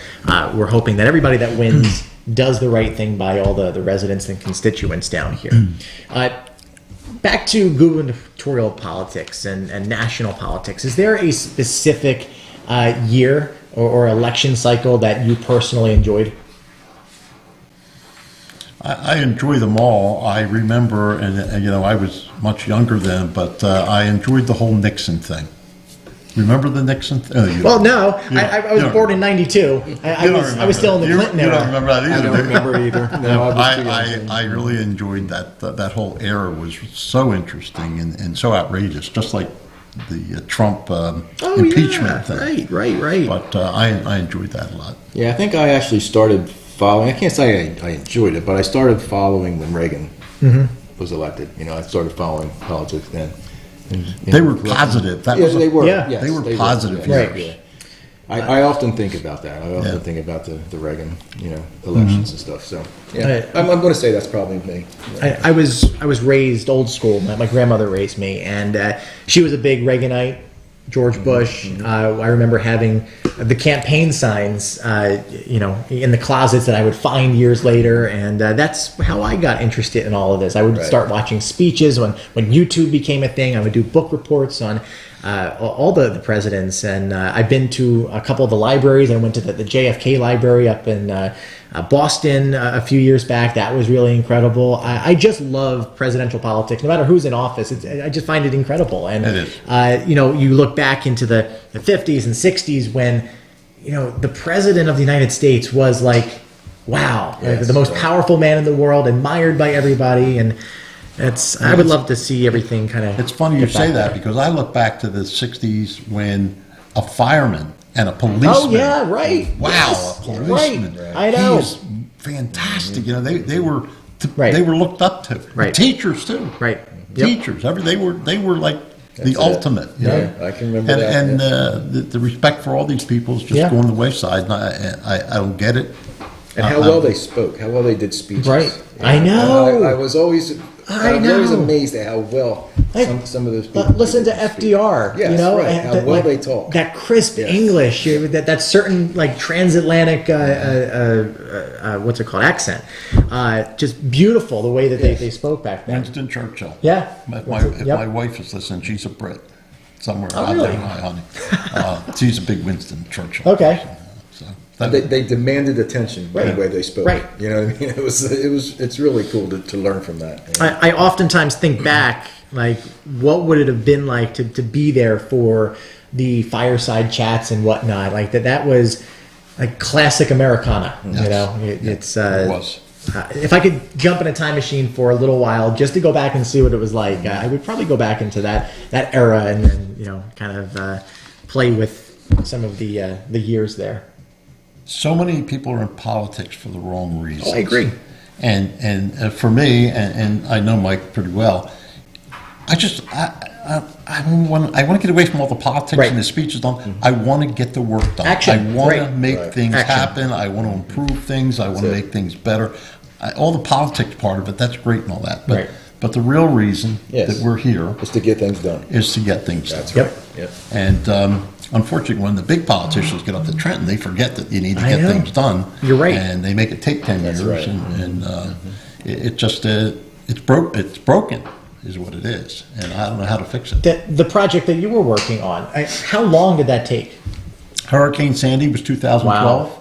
we're hoping that everybody that wins does the right thing by all the residents and constituents down here. Back to gubernatorial politics and national politics. Is there a specific year or election cycle that you personally enjoyed? I enjoy them all. I remember, and you know, I was much younger then, but I enjoyed the whole Nixon thing. Remember the Nixon thing? Well, no. I was born in '92. I was still in the Clinton era. You don't remember that either? I don't remember either. No, I really enjoyed that whole era. Was so interesting and so outrageous, just like the Trump impeachment thing. Right. But I enjoyed that a lot. Yeah, I think I actually started following. I can't say I enjoyed it, but I started following when Reagan was elected. You know, I started following politics then. And, they were positive. They were. Yeah. Yes, they were positive. Right. Yeah. I often think about that. I often think about the Reagan, you know, elections and stuff. So yeah, I'm going to say that's probably me. Yeah. I was raised old school. My grandmother raised me, and she was a big Reaganite. George Bush. I remember having the campaign signs, you know, in the closets that I would find years later, and that's how I got interested in all of this. I would start watching speeches when YouTube became a thing. I would do book reports on all the presidents, and I've been to a couple of the libraries. I went to the JFK library up in Boston a few years back. That was really incredible. I just love presidential politics, no matter who's in office. I just find it incredible. And it is. you know, you look back into the 50s and 60s when, you know, the president of the United States was like, wow, the most powerful man in the world, admired by everybody, and I would love to see everything kind of. It's funny you say that because I look back to the '60s when a fireman and a policeman. Oh yeah, right. Wow, yes. a policeman. Right. I know. He was fantastic. You know, they were looked up to. Right. Teachers too. Right. Teachers. They were like the ultimate. You know? I can remember that. And the respect for all these people is just going the wayside. And I don't get it. And how well they spoke, how well they did speeches. Right. I know. I was always amazed at how well some of those people. Listen to FDR. Yes, you know, right. How well they talk. That crisp English, that certain like transatlantic, what's it called, accent. Just beautiful the way that they spoke back then. Winston Churchill. Yeah. If my wife is listening, she's a Brit. Somewhere out really? there, my honey. She's a big Winston Churchill. Okay. They demanded attention by the way they spoke. Right. You know what I mean? It's really cool to learn from that. You know? I oftentimes think back, like, what would it have been like to be there for the fireside chats and whatnot. Like that was like classic Americana. Yes. You know, it was. If I could jump in a time machine for a little while just to go back and see what it was like, I would probably go back into that era and then, you know, kind of play with some of the years there. So many people are in politics for the wrong reasons. Oh, I agree. And for me, and I know Mike pretty well, I want to get away from all the politics and the speeches done. I want to get the work done. Action. I want to make things Action. happen. I want to improve things. I want to make things better. All the politics part of it, that's great and all that. But the real reason that we're here is to get things done. That's right. Yep. And unfortunately, when the big politicians get up to Trenton, they forget that you need to get things done. You're right. And they make it take 10 years. right. And it just, it's broken is what it is. And I don't know how to fix it. The project that you were working on, how long did that take? Hurricane Sandy was 2012. Wow.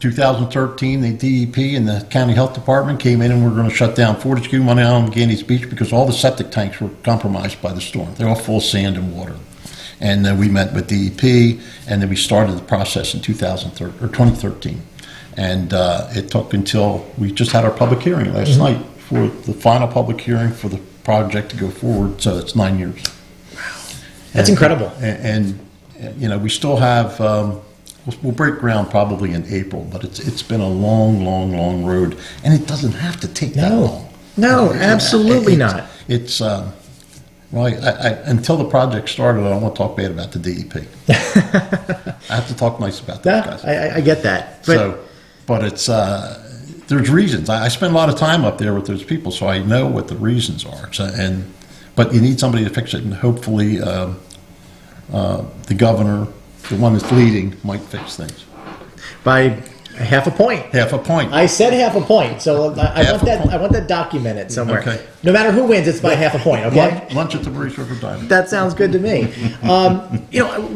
2013, the DEP and the County Health Department came in and we're going to shut down Fortescue, Money Island, Gandy's Beach because all the septic tanks were compromised by the storm. They're all full of sand and water. And then we met with DEP, and then we started the process in 2013. And it took until we just had our public hearing last night for the final public hearing for the project to go forward. So it's 9 years. Wow. That's incredible. And you know, we still have, we'll break ground probably in April, but it's been a long road. And it doesn't have to take that long. No, absolutely not. It's... Well, until the project started, I don't want to talk bad about the DEP. I have to talk nice about those guys. I get that. But it's there's reasons. I spend a lot of time up there with those people, so I know what the reasons are. But you need somebody to fix it, and hopefully the governor, the one that's leading, might fix things. By half a point. Half a point. I said half a point, so I want that documented somewhere. Okay. No matter who wins, it's by half a point. Okay. Lunch at the Maurice River Diamond. That sounds good to me. You know,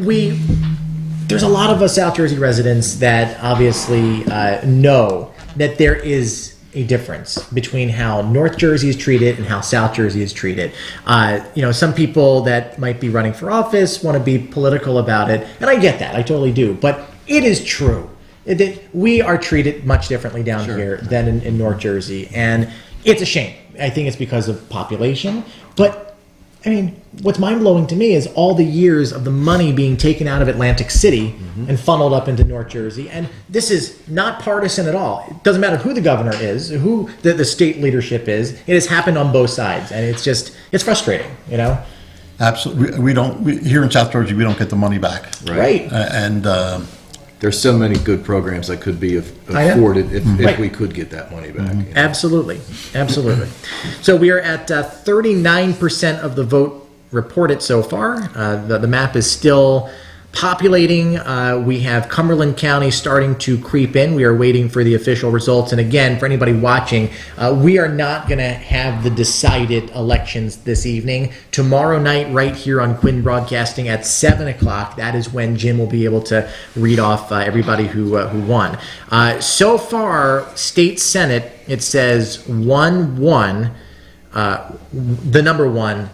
there's a lot of us South Jersey residents that obviously know that there is a difference between how North Jersey is treated and how South Jersey is treated. You know, some people that might be running for office want to be political about it, and I get that. I totally do. But it is true. We are treated much differently down here than in North Jersey, and it's a shame. I think it's because of population, but I mean, what's mind-blowing to me is all the years of the money being taken out of Atlantic City and funneled up into North Jersey, and this is not partisan at all. It doesn't matter who the governor is, who the state leadership is. It has happened on both sides, and it's frustrating, you know? Absolutely. We here in South Jersey, we don't get the money back. Right. There's so many good programs that could be afforded if we could get that money back. You know? Absolutely. So we are at 39% of the vote reported so far. The map is still populating. We have Cumberland County starting to creep in. We are waiting for the official results. And again, for anybody watching, we are not going to have the decided elections this evening. Tomorrow night, right here on Quinn Broadcasting at 7 o'clock, that is when Jim will be able to read off everybody who won. So far, State Senate, it says 1-1, the number 1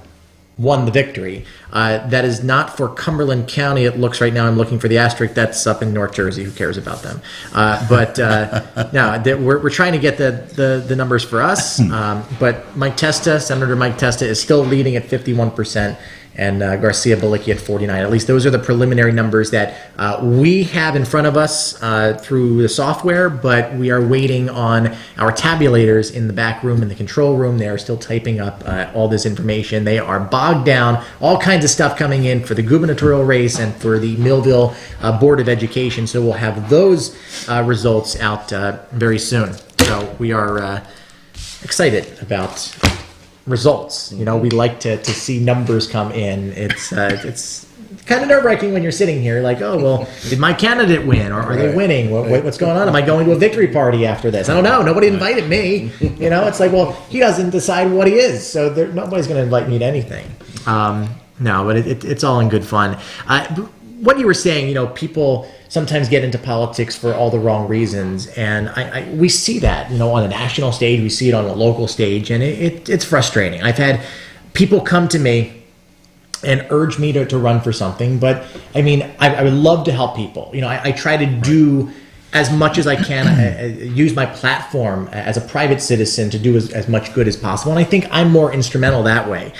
won the victory. That is not for Cumberland County. It looks right now, I'm looking for the asterisk, that's up in North Jersey. Who cares about them? No, we're trying to get the numbers for us. But Mike Testa, Senator Mike Testa, is still leading at 51%. And Garcia Balicki at 49. At least those are the preliminary numbers that we have in front of us through the software, but we are waiting on our tabulators in the back room, in the control room. They are still typing up all this information. They are bogged down, all kinds of stuff coming in for the gubernatorial race and for the Millville Board of Education. So we'll have those results out very soon. So we are excited about results. You know, we like to see numbers come in. It's kind of nerve-wracking when you're sitting here like, oh, well, did my candidate win? Or are they winning? What's going on? Am I going to a victory party after this? I don't know. Nobody invited me. You know, it's like, well, he doesn't decide what he is, so nobody's going to invite me to anything. No, but it's all in good fun. What you were saying, you know, people sometimes get into politics for all the wrong reasons, and we see that, you know, on a national stage, we see it on a local stage, and it's frustrating. I've had people come to me and urged me to run for something. But I mean, I would love to help people. You know, I try to do as much as I can, use my platform as a private citizen to do as much good as possible. And I think I'm more instrumental that way,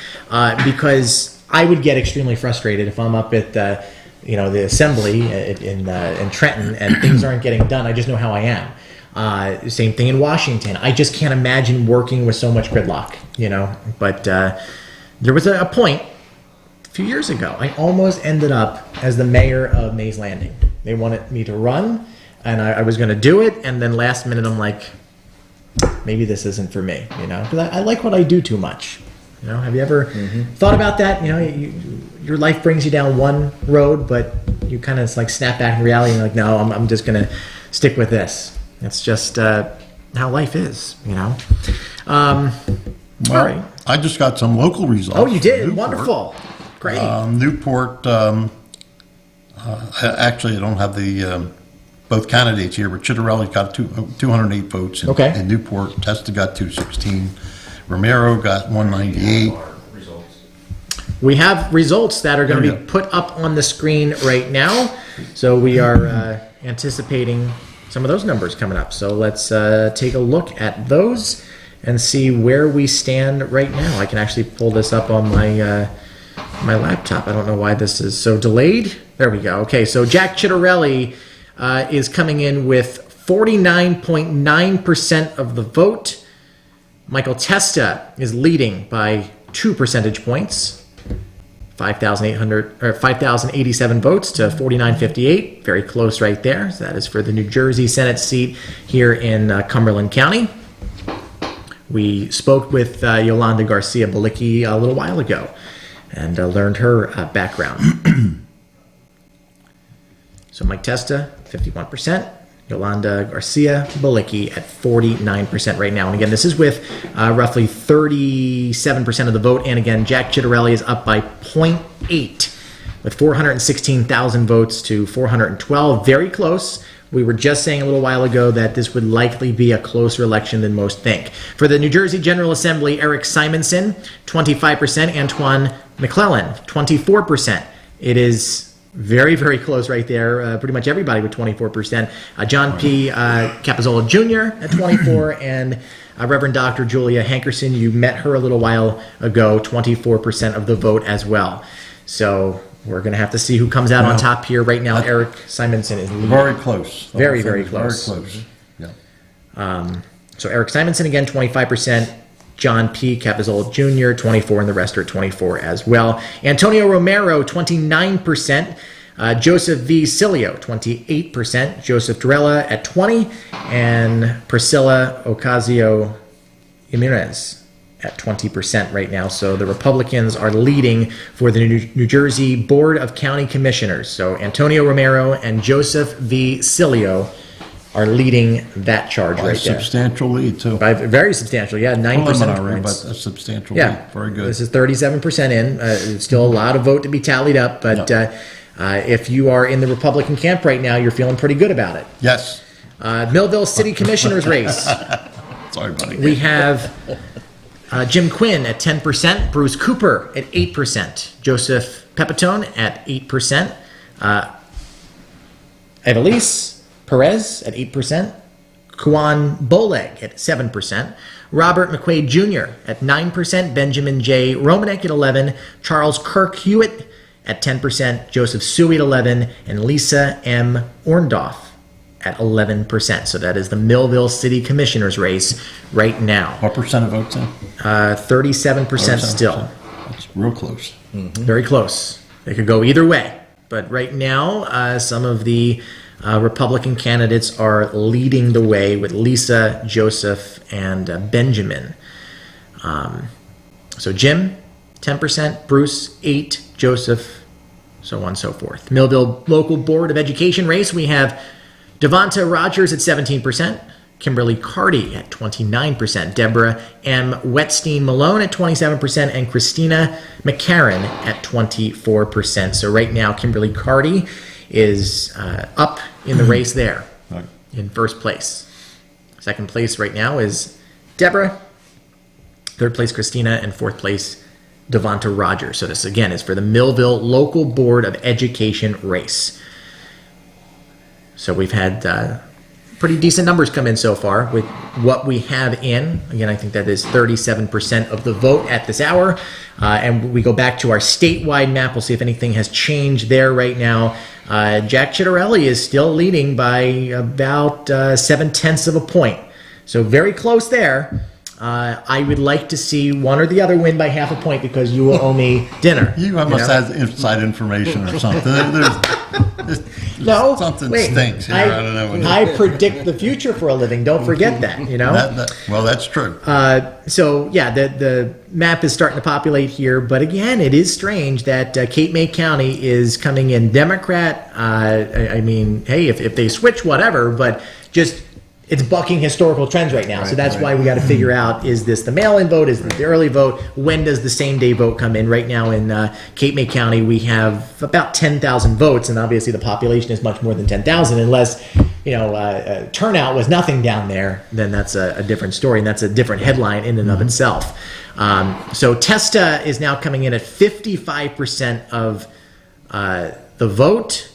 because I would get extremely frustrated if I'm up at the assembly in Trenton and things aren't getting done. I just know how I am. Same thing in Washington. I just can't imagine working with so much gridlock, But there was a point a few years ago. I almost ended up as the mayor of Mays Landing. They wanted me to run, and I was going to do it. And then last minute, I'm like, maybe this isn't for me, because I like what I do too much. Have you ever thought about that? Your life brings you down one road, but you kind of like snap back in reality and you're like, no, I'm just going to stick with this. It's just how life is, all right. I just got some local results. Oh, you did? Wonderful. Great. Newport, actually, I don't have the both candidates here, but Chitterelli got 208 votes. In Newport, Testa got 216. Romero got 198. We have results that are going to be put up on the screen right now. So we are anticipating some of those numbers coming up. So let's take a look at those and see where we stand right now. I can actually pull this up on my my laptop. I don't know why this is so delayed. There we go. Okay, so Jack Chitterelli is coming in with 49.9% of the vote. Michael Testa is leading by 2 percentage points, 5,087 votes to 49.58. Very close right there. So that is for the New Jersey Senate seat here in Cumberland County. We spoke with Yolanda Garcia Balicki a little while ago and learned her background. So Mike Testa, 51%. Yolanda Garcia Balicki at 49% right now. And again, this is with roughly 37% of the vote. And again, Jack Chitterelli is up by 0.8 with 416,000 votes to 412. Very close. We were just saying a little while ago that this would likely be a closer election than most think. For the New Jersey General Assembly, Eric Simonson, 25%. Antoine McClellan, 24%. It is very, very close right there. Pretty much everybody with 24%. John P. Capozzolo Jr. at 24%, and Reverend Dr. Julia Hankerson, you met her a little while ago, 24% of the vote as well. So we're going to have to see who comes out on top here. Right now, Eric Simonson is leading. Very close. Very, very close. Very close. Yeah. So Eric Simonson, again, 25%. John P. Capozzolo Jr., 24%, and the rest are 24% as well. Antonio Romero, 29%. Joseph V. Cilio, 28%. Joseph Durella at 20%. And Priscilla Ocasio-Jimenez at 20% right now. So the Republicans are leading for the New Jersey Board of County Commissioners. So Antonio Romero and Joseph V. Cilio are leading that charge right there. Substantial lead, too. By very substantial, yeah, 9 percentage points. But a substantial lead. Very good. This is 37% in. Still a lot of vote to be tallied up, but if you are in the Republican camp right now, you're feeling pretty good about it. Yes. Millville City Commissioner's race. Sorry, buddy. We have Jim Quinn at 10%, Bruce Cooper at 8%, Joseph Pepitone at 8%, Evelise Perez at 8%, Kuan Boleg at 7%, Robert McQuaid Jr. at 9%, Benjamin J. Romanek at 11%, Charles Kirk Hewitt at 10%, Joseph Suey at 11%, and Lisa M. Orndorff at 11%. So that is the Millville City Commissioner's race right now. What percent of votes in? 37% still. That's real close. Mm-hmm. Very close. It could go either way. But right now, some of the Republican candidates are leading the way with Lisa, Joseph, and Benjamin. So Jim, 10%, Bruce, 8%, Joseph, so on and so forth. Millville Local Board of Education race, we have Devonta Rogers at 17%, Kimberly Carty at 29%, Deborah M. Wetstein Malone at 27%, and Christina McCarran at 24%. So right now, Kimberly Carty is up in the race there in first place. Second place right now is Deborah. Third place, Christina. And fourth place, Devonta Rogers. So this, again, is for the Millville Local Board of Education race. So we've had pretty decent numbers come in so far with what we have in. Again, I think that is 37% of the vote at this hour. And we go back to our statewide map. We'll see if anything has changed there right now. Jack Chitterelli is still leading by about 0.7 of a point. So very close there. I would like to see one or the other win by 0.5 point because you will owe me dinner. You must have inside information or something. No, something wait, stinks here. I don't know. I predict the future for a living. Don't forget that. Well, that's true. So yeah, the map is starting to populate here, but again, it is strange that Cape May County is coming in Democrat. I mean, hey, if they switch, whatever, but just. It's bucking historical trends right now. So that's why we got to figure out, is this the mail-in vote? Is it the early vote? When does the same-day vote come in? Right now in Cape May County, we have about 10,000 votes, and obviously the population is much more than 10,000. Unless, turnout was nothing down there, then that's a different story, and that's a different headline in and of itself. So Testa is now coming in at 55% of the vote.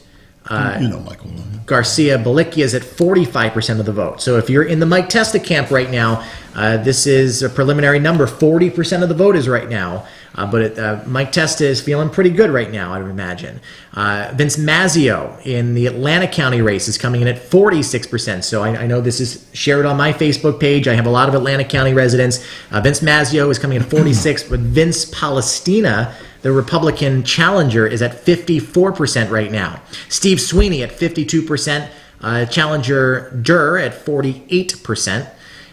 Michael. Garcia Balicki is at 45% of the vote. So if you're in the Mike Testa camp right now, this is a preliminary number. 40% of the vote is right now. But Mike Testa is feeling pretty good right now, I would imagine. Vince Mazzio in the Atlanta County race is coming in at 46%. So I know this is shared on my Facebook page. I have a lot of Atlanta County residents. Vince Mazzio is coming in at 46%, but Vince Palestina, the Republican challenger, is at 54% right now. Steve Sweeney at 52%. Challenger Durr at 48%.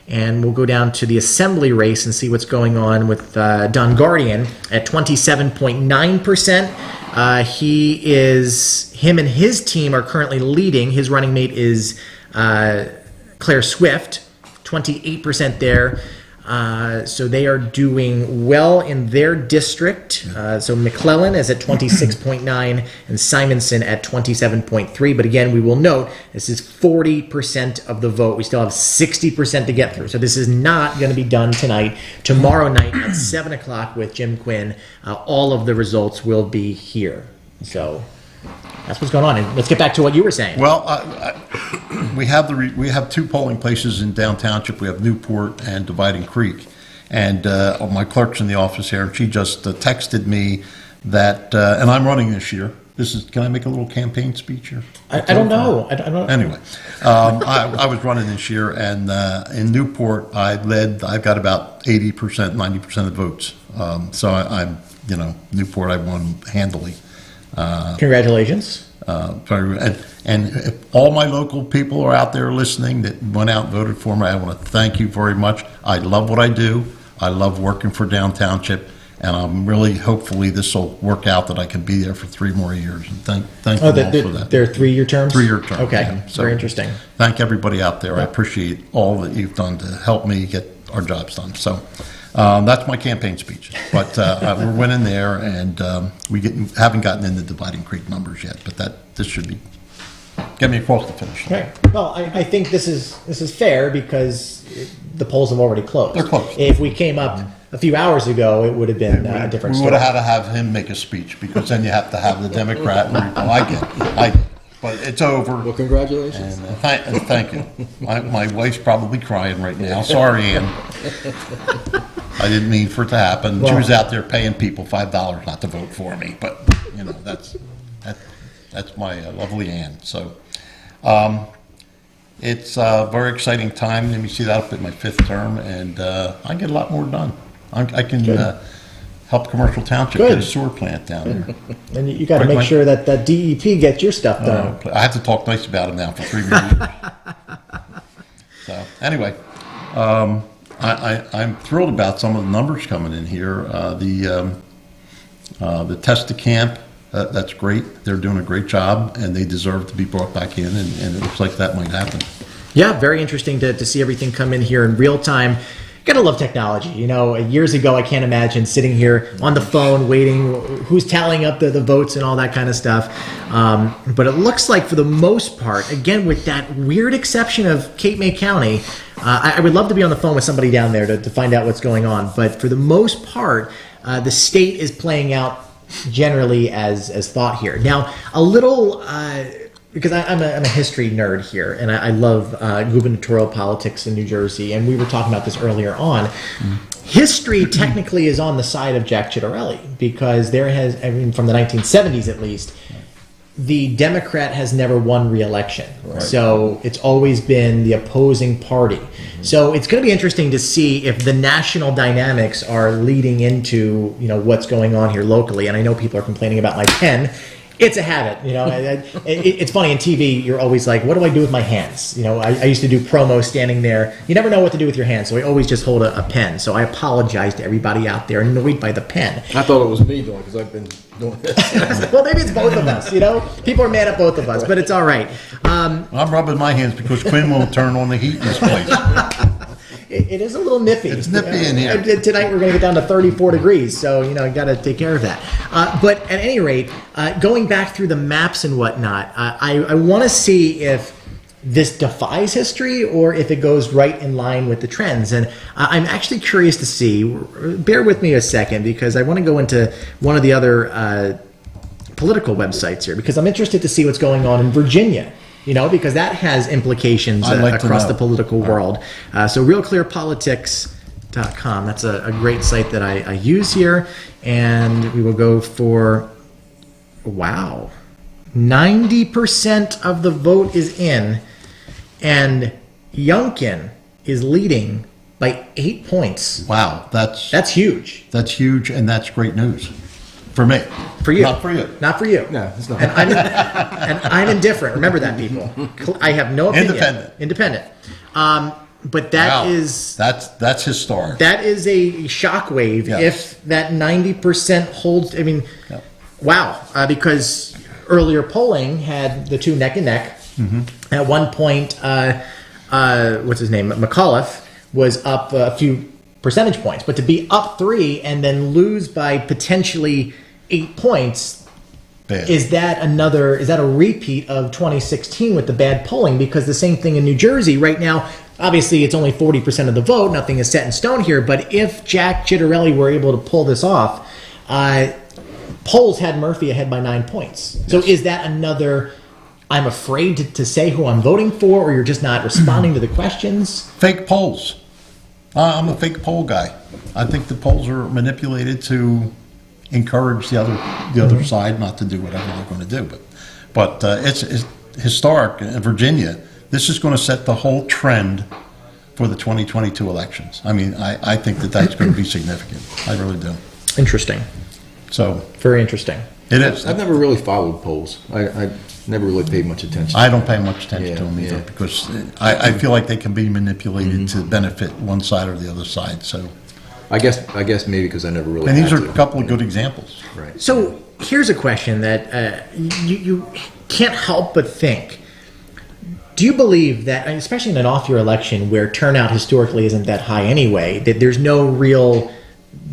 And we'll go down to the assembly race and see what's going on with Don Guardian at 27.9%. Him and his team are currently leading. His running mate is Claire Swift, 28% there. So they are doing well in their district. So McClellan is at 26.9 and Simonson at 27.3. But again, we will note this is 40% of the vote. We still have 60% to get through. So this is not going to be done tonight. Tomorrow night at 7 o'clock with Jim Quinn, all of the results will be here. So that's what's going on. And let's get back to what you were saying. Well, we have two polling places in downtown township. We have Newport and Dividing Creek. And my clerk's in the office here, and she just texted me that, and I'm running this year. Can I make a little campaign speech here? I don't know. Anyway, I was running this year, and in Newport, I've got about 80%, 90% of the votes. So I'm Newport, I won handily. Congratulations. And if all my local people are out there listening that went out and voted for me, I want to thank you very much. I love what I do. I love working for Down Township, and I'm really, hopefully this will work out that I can be there for 3 more years. And thank you all for that. They're 3-year terms? 3-year terms. Okay, yeah. So very interesting. Thank everybody out there. I appreciate all that you've done to help me get our jobs done. So that's my campaign speech. But we're winning there, and haven't gotten into Dividing Creek numbers yet, but this should be get me across the finish line. Okay. Well, I think this is fair because the polls have already closed. They're closed. If we came up a few hours ago, it would have been a different story. We would have had to have him make a speech because then you have to have the Democrat and Republican. I get it. But it's over. Well, congratulations. And, thank you. My wife's probably crying right now. Sorry, Ann. I didn't mean for it to happen. Well, she was out there paying people $5 not to vote for me. But, that's my lovely Ann. So it's a very exciting time. Let me see that up at my 5th term, and I get a lot more done. I can help Commercial Township get a sewer plant down there. And you got to make sure that DEP gets your stuff done. I have to talk nice about him now for 3 more years. So anyway, I'm thrilled about some of the numbers coming in here. The Testa camp, that's great. They're doing a great job, and they deserve to be brought back in, and it looks like that might happen. Yeah, very interesting to see everything come in here in real time. Gotta love technology. Years ago, I can't imagine sitting here on the phone waiting, who's tallying up the votes and all that kind of stuff. But it looks like for the most part, again, with that weird exception of Cape May County, I would love to be on the phone with somebody down there to find out what's going on. But for the most part, the state is playing out generally as thought here. Now, a little, because I'm a history nerd here, and I love gubernatorial politics in New Jersey, and we were talking about this earlier on. History technically is on the side of Jack Ciattarelli, because there has, I mean, from the 1970s at least, the Democrat has never won re-election. Right. So it's always been the opposing party. So it's going to be interesting to see if the national dynamics are leading into, what's going on here locally. And I know people are complaining about my pen. It's a habit, it's funny, in TV, you're always like, what do I do with my hands? I used to do promo standing there. You never know what to do with your hands, so I always just hold a pen. So I apologize to everybody out there annoyed by the pen. I thought it was me doing it because I've been doing this. Well, maybe it's both of us, People are mad at both of us, but it's all right. I'm rubbing my hands because Quinn won't turn on the heat in this place. It is a little nippy. It's nippy in here. Tonight we're going to get down to 34 degrees, so got to take care of that. But at any rate, going back through the maps and whatnot, I want to see if this defies history or if it goes right in line with the trends. And I'm actually curious to see. Bear with me a second, because I want to go into one of the other political websites here, because I'm interested to see what's going on in Virginia. Because that has implications across the political world. So realclearpolitics.com, that's a great site that I use here. And we will go for, 90% of the vote is in. And Youngkin is leading by 8 points. Wow, that's huge. That's huge, and that's great news. For me. For you. Not for you. Not for you. No, it's not. And I'm indifferent. Remember that, people. I have no opinion. Independent. But that is... That's historic. That is a shockwave if that 90% holds... I mean, wow. Because earlier polling had the two neck and neck. Mm-hmm. At one point, what's his name? McAuliffe was up a few percentage points, but to be up 3 and then lose by potentially 8 points, is that a repeat of 2016 with the bad polling? Because the same thing in New Jersey right now, obviously it's only 40% of the vote, nothing is set in stone here, but if Jack Ciattarelli were able to pull this off, polls had Murphy ahead by 9 points. Yes. So is that another, I'm afraid to say who I'm voting for, or you're just not responding to the questions? Fake polls. I'm a fake poll guy. I think the polls are manipulated to encourage the other side not to do whatever they're going to do. But it's historic in Virginia. This is going to set the whole trend for the 2022 elections. I mean, I think that's going to be significant. I really do. Interesting. So very interesting. It is. I've never really followed polls. I never really paid much attention. I don't pay much attention to them either because I feel like they can be manipulated to benefit one side or the other side. So I guess maybe because I never really. And these are a couple of good examples. Right. So here's a question that you can't help but think. Do you believe that, especially in an off-year election where turnout historically isn't that high anyway, that there's no real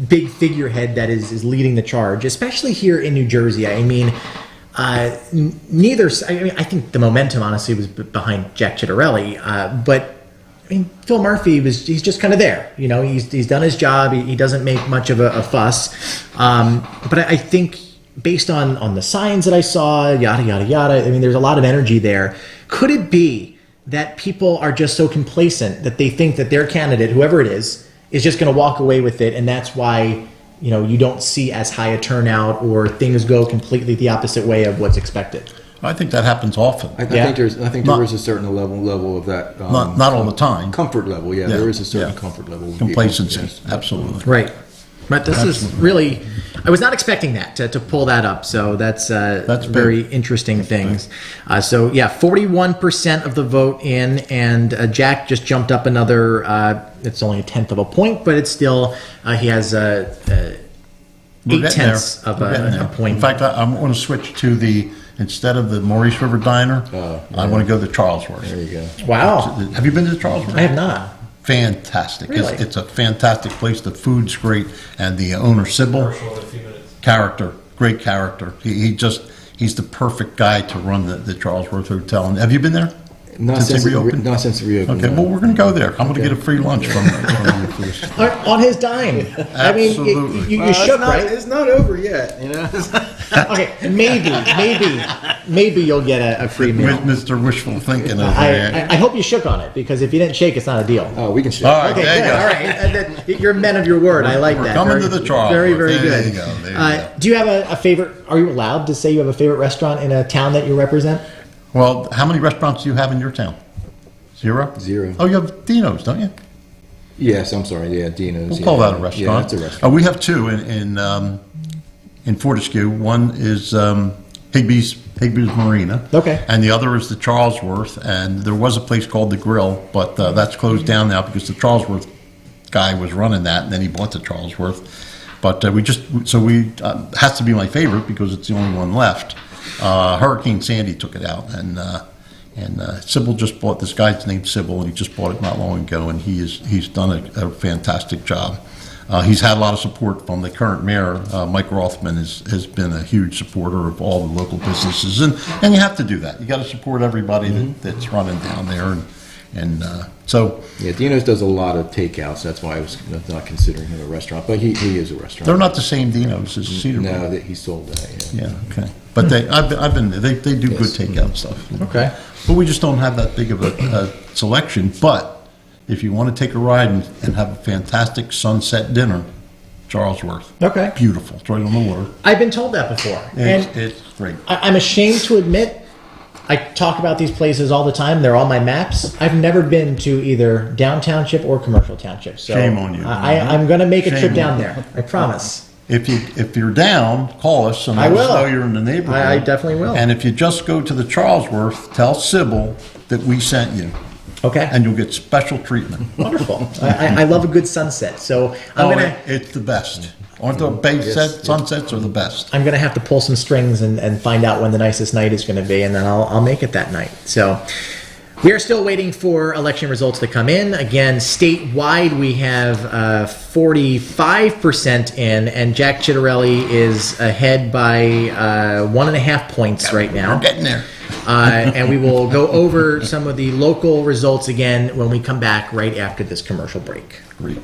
big figurehead that is leading the charge, especially here in New Jersey? I mean, I think the momentum honestly was behind Jack Ciattarelli, but I mean, Phil Murphy he's just kind of there. He's done his job. He doesn't make much of a fuss. But I think based on the signs that I saw, yada, yada, yada, I mean, there's a lot of energy there. Could it be that people are just so complacent that they think that their candidate, whoever it is just going to walk away with it, and that's why you don't see as high a turnout or things go completely the opposite way of what's expected? I think that happens often. I think there is a certain level of that. Not all the time. Comfort level, there is a certain comfort level. Complacency, absolutely. Right. But this is really, I was not expecting that to pull that up. So that's very interesting things. 41% of the vote in, and Jack just jumped up another. It's only 1/10 of a point, but it's still he has 8/10 of a point. In fact, I'm going to switch to instead of the Maurice River Diner, I want to go to Charlesworth. There you go. Wow. Have you been to Charlesworth? I have not. Fantastic. Really? It's a fantastic place. The food's great, and the owner, Sybil, great character. He's the perfect guy to run the Charlesworth Hotel. And have you been there? Not since since they reopened? not since the reopened. Okay, well, we're going to go there. I'm going to get a free lunch from you for this. On his dime. I mean, Absolutely. you shook, right? It's not over yet, you know. Okay, maybe you'll get a free meal. With Mr. Wishful Thinking over there. I hope you shook on it, because if you didn't shake, it's not a deal. Oh, we can share. All right, Okay, there you good. go. All right. You're men of your word. I like We're that. coming to the trial. Very, very There good. you go. There you go. Do you have a favorite? Are you allowed to say you have a favorite restaurant in a town that you represent? Well, how many restaurants do you have in your town? Zero? Zero. Oh, you have Dino's, don't you? Yes, I'm sorry. Yeah, Dino's. We'll call that a restaurant. Yeah, that's a restaurant. We have two in Fortescue. One is Higby's Marina. Okay. And the other is the Charlesworth. And there was a place called the Grill, but that's closed down now because the Charlesworth guy was running that, and then he bought the Charlesworth. But has to be my favorite because it's the only one left. Hurricane Sandy took it out, and Sybil just bought, this guy's named Sybil, and he just bought it not long ago, and he's done a fantastic job. He's had a lot of support from the current mayor. Mike Rothman has been a huge supporter of all the local businesses, and you have to do that. You got to support everybody that's running down there, so yeah, Dino's does a lot of takeouts. That's why I was not considering him a restaurant, but he is a restaurant. they're not the same Dino's as Cedar Brook. No, he sold that. Yeah. Yeah, okay. But I've been there. They do good takeout stuff. Okay. But we just don't have that big of a selection. But if you want to take a ride and have a fantastic sunset dinner, Charlesworth. Okay. Beautiful. It's right on the water. I've been told that before. It's great. I'm ashamed to admit, I talk about these places all the time. They're on my maps. I've never been to either down township or commercial township. So Shame on you. I'm going to make a Shame trip on down you. there. I promise. If you're down, call us and I let us will. know you're in the neighborhood. I definitely will. And if you just go to the Charlesworth, tell Sybil that we sent you, Okay. and you'll get special treatment. Wonderful. I love a good sunset. So It's the best. Aren't the bay sunsets are the best? I'm going to have to pull some strings and find out when the nicest night is going to be, and then I'll make it that night. So we are still waiting for election results to come in. Again, statewide, we have 45% in, and Jack Chitterelli is ahead by 1.5 points right now. We're getting there. And we will go over some of the local results again when we come back right after this commercial break. Great.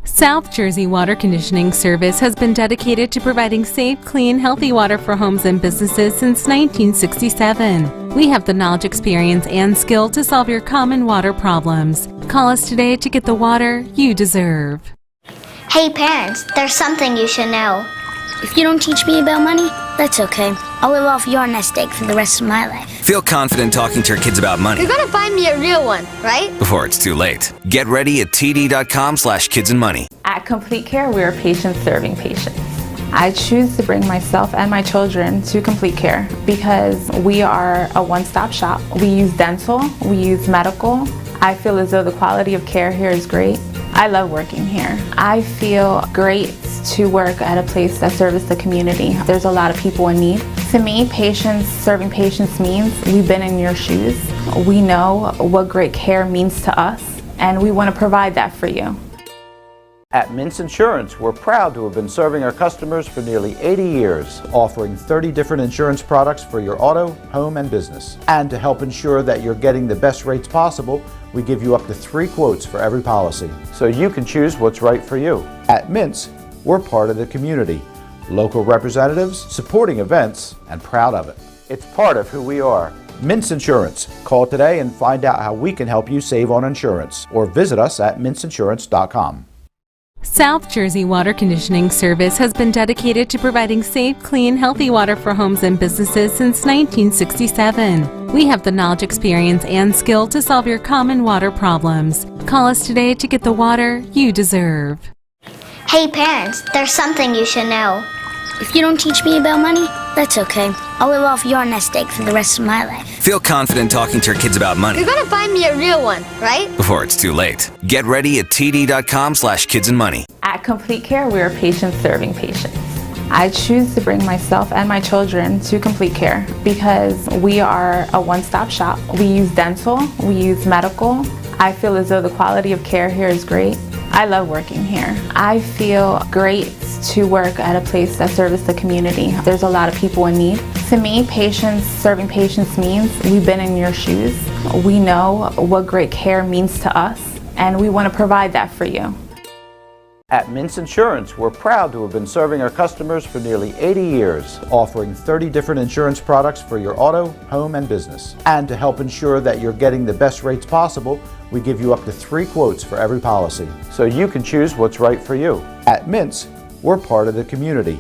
South Jersey Water Conditioning Service has been dedicated to providing safe, clean, healthy water for homes and businesses since 1967. We have the knowledge, experience, and skill to solve your common water problems. Call us today to get the water you deserve. Hey parents, there's something you should know. If you don't teach me about money, that's okay. I'll live off your nest egg for the rest of my life. Feel confident talking to your kids about money You're gonna find me a real one, right? before it's too late. Get ready at td.com/kidsandmoney. At Complete Care, we are patients serving patients. I choose to bring myself and my children to Complete Care because we are a one-stop shop. We use dental, we use medical. I feel as though the quality of care here is great. I love working here. I feel great to work at a place that serves the community. There's a lot of people in need. To me, patients serving patients means we've been in your shoes. We know what great care means to us, and we want to provide that for you. At Mintz Insurance, we're proud to have been serving our customers for nearly 80 years, offering 30 different insurance products for your auto, home, and business. And to help ensure that you're getting the best rates possible, we give you up to 3 quotes for every policy, so you can choose what's right for you. At Mintz, we're part of the community, local representatives, supporting events, and proud of it. It's part of who we are. Mintz Insurance. Call today and find out how we can help you save on insurance, or visit us at mintzinsurance.com. South Jersey Water Conditioning Service has been dedicated to providing safe, clean, healthy water for homes and businesses since 1967. We have the knowledge, experience, and skill to solve your common water problems. Call us today to get the water you deserve. Hey parents, there's something you should know. If you don't teach me about money, that's okay. I'll live off your nest egg for the rest of my life. Feel confident talking to your kids about money You're gonna find me a real one, right? before it's too late. Get ready at td.com/kidsandmoney. At Complete Care, we are patients serving patients. I choose to bring myself and my children to Complete Care because we are a one-stop shop. We use dental, we use medical. I feel as though the quality of care here is great. I love working here. I feel great to work at a place that serves the community. There's a lot of people in need. To me, serving patients means we've been in your shoes. We know what great care means to us, and we want to provide that for you. At Mintz Insurance, we're proud to have been serving our customers for nearly 80 years, offering 30 different insurance products for your auto, home, and business. And to help ensure that you're getting the best rates possible, we give you up to 3 quotes for every policy, so you can choose what's right for you. At Mintz, we're part of the community,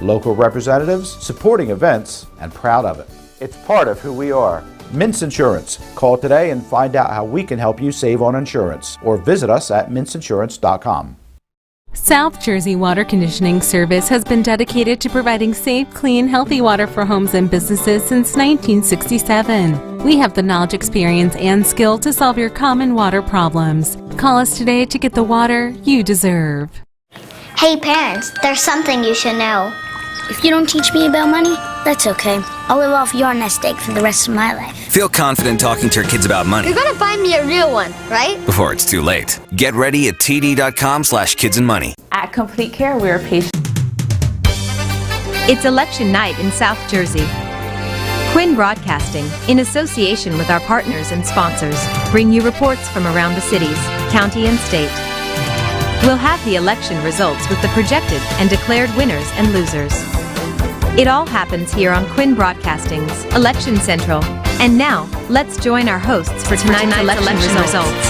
local representatives, supporting events, and proud of it. It's part of who we are. Mintz Insurance. Call today and find out how we can help you save on insurance, or visit us at mintzinsurance.com. South Jersey Water Conditioning Service has been dedicated to providing safe, clean, healthy water for homes and businesses since 1967. We have the knowledge, experience, and skill to solve your common water problems. Call us today to get the water you deserve. Hey parents, there's something you should know. If you don't teach me about money, that's okay. I'll live off your nest egg for the rest of my life. Feel confident talking to your kids about money You're gonna find me a real one, right? before it's too late. Get ready at td.com/kidsandmoney. At Complete Care, we are patient. It's election night in South Jersey. Quinn Broadcasting, in association with our partners and sponsors, bring you reports from around the cities, county, and state. We'll have the election results with the projected and declared winners and losers. It all happens here on Quinn Broadcasting's Election Central. And now, let's join our hosts for tonight's election results.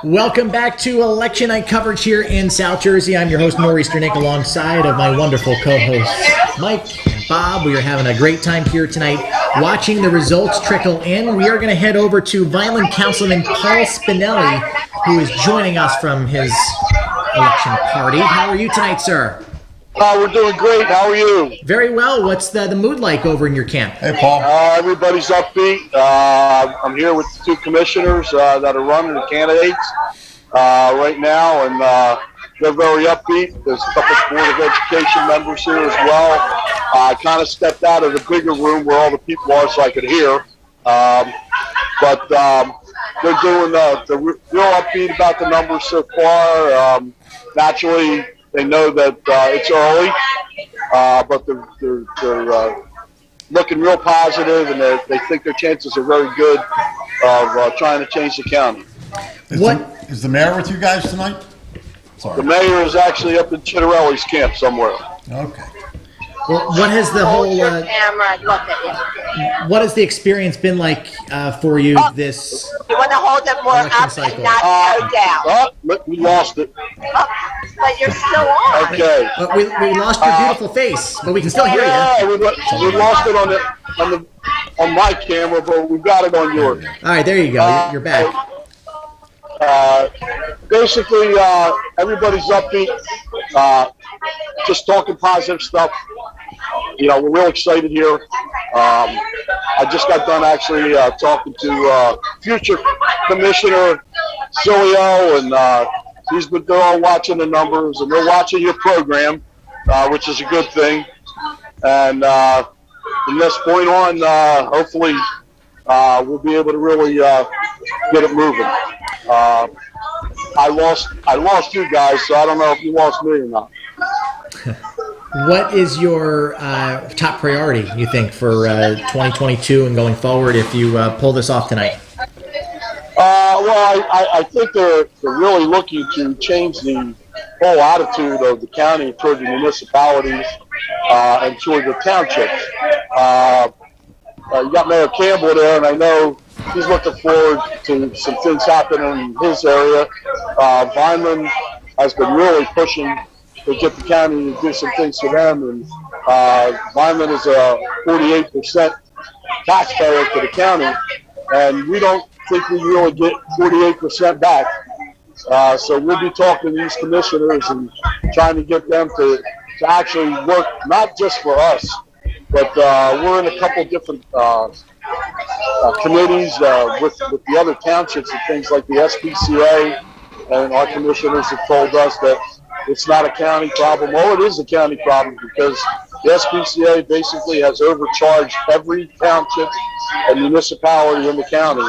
Welcome back to Election Night coverage here in South Jersey. I'm your host, NorEasterNick, alongside of my wonderful co-hosts, Mike and Bob. We are having a great time here tonight watching the results trickle in. We are going to head over to Vineland Councilman Paul Spinelli, who is joining us from his election party. How are you tonight, sir? We're doing great. How are you? Very well. What's the mood like over in your camp? Hey, Paul. Everybody's upbeat. I'm here with the 2 commissioners that are running the candidates right now, and they're very upbeat. There's a couple Board of Education members here as well. I kind of stepped out of the bigger room where all the people are so I could hear. But they're doing they're real upbeat about the numbers so far. Naturally, they know that it's early, but they're looking real positive, and they think their chances are very good of trying to change the county. Is the mayor with you guys tonight? Sorry. The mayor is actually up in Chitterelli's camp somewhere. Okay. Well, what has the whole camera and look at you. what has the experience been like for you this You want to hold it more election up cycle? and not go down. We lost it. But you're still on. Okay. But we lost your beautiful face, but we can still hear you. Yeah, we lost it on my camera, but we got it on yours. All right, there you go. You're back. Basically, everybody's upbeat, just talking positive stuff. You know, we're real excited here. I just got done actually talking to future Commissioner Cilio, and they're all watching the numbers, and they're watching your program, which is a good thing. And from this point on, hopefully, we'll be able to really get it moving. I lost you guys, so I don't know if you lost me or not. What is your top priority, you think, for 2022 and going forward if you pull this off tonight? Well, I think they're really looking to change the whole attitude of the county toward the municipalities and toward the townships. You got Mayor Campbell there, and I know he's looking forward to some things happening in his area. Vineland has been really pushing to get the county to do some things for them, and Vineland is a 48% taxpayer to the county, and we don't think we really get 48% back. So we'll be talking to these commissioners and trying to get them to actually work not just for us, but we're in a couple different committees with the other townships and things like the SPCA, and our commissioners have told us that it's not a county problem. Well, it is a county problem because The SPCA basically has overcharged every township and municipality in the county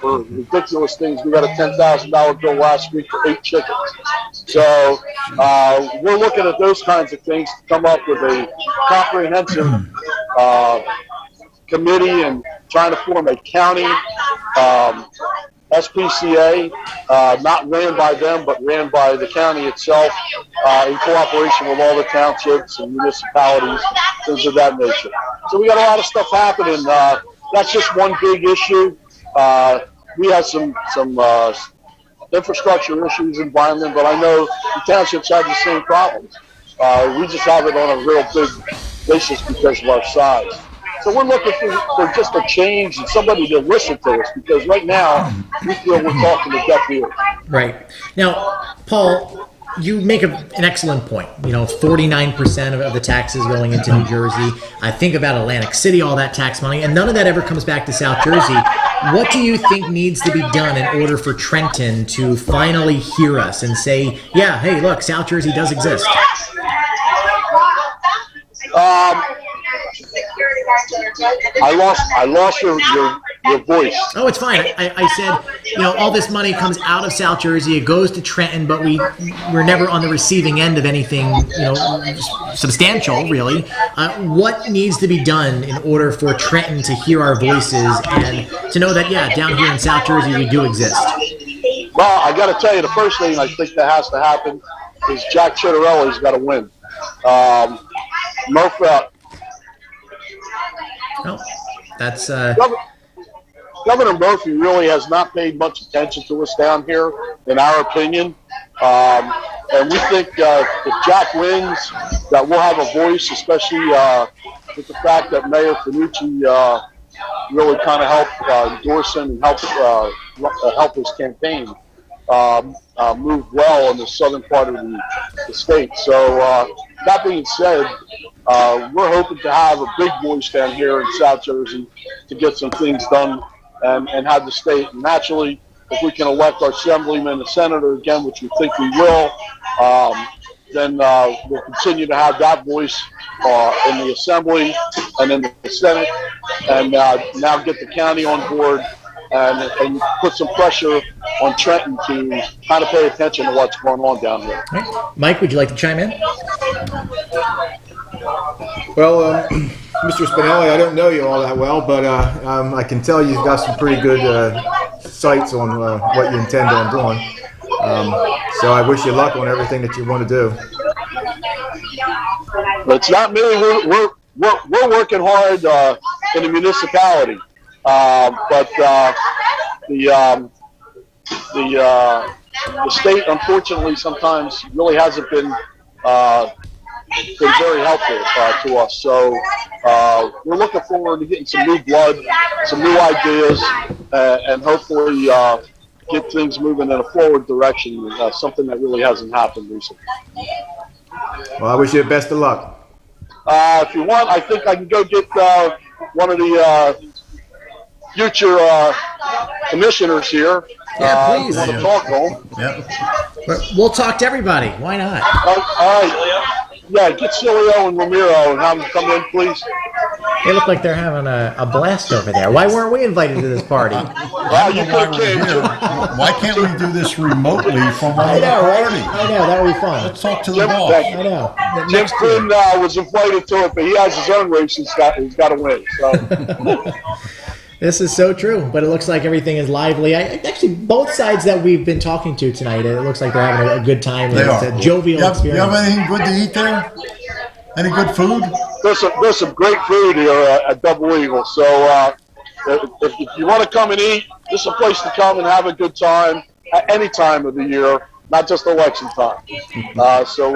for ridiculous things. We got a $10,000 bill last week for 8 chickens. So we're looking at those kinds of things to come up with a comprehensive committee and trying to form a county SPCA, not ran by them, but ran by the county itself, in cooperation with all the townships and municipalities, things of that nature. So we got a lot of stuff happening. That's just one big issue. We have some infrastructure issues in Vineland, but I know the townships have the same problems. We just have it on a real big basis because of our size. So we're looking for just a change and somebody to listen to us, because right now we feel we're talking to deaf ears. Right. Now, Paul, you make an excellent point. 49% of the taxes going into New Jersey. I think about Atlantic City, all that tax money, and none of that ever comes back to South Jersey. What do you think needs to be done in order for Trenton to finally hear us and say, yeah, hey, look, South Jersey does exist? I lost your voice. Oh, it's fine. I said, all this money comes out of South Jersey, it goes to Trenton, but we're never on the receiving end of anything, substantial, really. What needs to be done in order for Trenton to hear our voices and to know that, yeah, down here in South Jersey, we do exist? Well, I got to tell you, the first thing I think that has to happen is Jack Chitterelli's got to win. Millville. No, that's Governor Murphy really has not paid much attention to us down here, in our opinion. And we think if Jack wins, that we'll have a voice, especially with the fact that Mayor Finucci really kind of helped endorse him and help his campaign move well in the southern part of the state. So that being said, we're hoping to have a big voice down here in South Jersey to get some things done and have the state. And naturally, if we can elect our assemblyman and senator again, which we think we will, then we'll continue to have that voice in the assembly and in the Senate, and now get the county on board and put some pressure on Trenton to kind of pay attention to what's going on down here. Right. Mike, would you like to chime in? Well, Mr. Spinelli, I don't know you all that well, but I can tell you've got some pretty good sights on what you intend on doing. So I wish you luck on everything that you want to do. It's not me. We're working hard in the municipality, but the state, unfortunately, sometimes really hasn't been very helpful to us. So we're looking forward to getting some new blood, some new ideas, and hopefully get things moving in a forward direction, something that really hasn't happened recently. Well, I wish you the best of luck. If you want, I think I can go get one of the future commissioners here. Yeah, please. Want to talk to them. Yeah. We'll talk to everybody. Why not? All right. Yeah, get Cilio and Ramiro and have them come in, please. They look like they're having a blast over there. Why weren't we invited to this party? Well, you could have came. Why can't we do this remotely from our party? I know, that would be fun. Let's talk to the boss. I know. Jim Quinn was invited to it, but he has his own race he's got to win. So. This is so true, but it looks like everything is lively. Actually, both sides that we've been talking to tonight, it looks like they're having a good time. They it's are. A jovial experience. You have anything good to eat there? Any good food? There's some great food here at Double Eagle. So if you want to come and eat, this is a place to come and have a good time at any time of the year, not just election time. So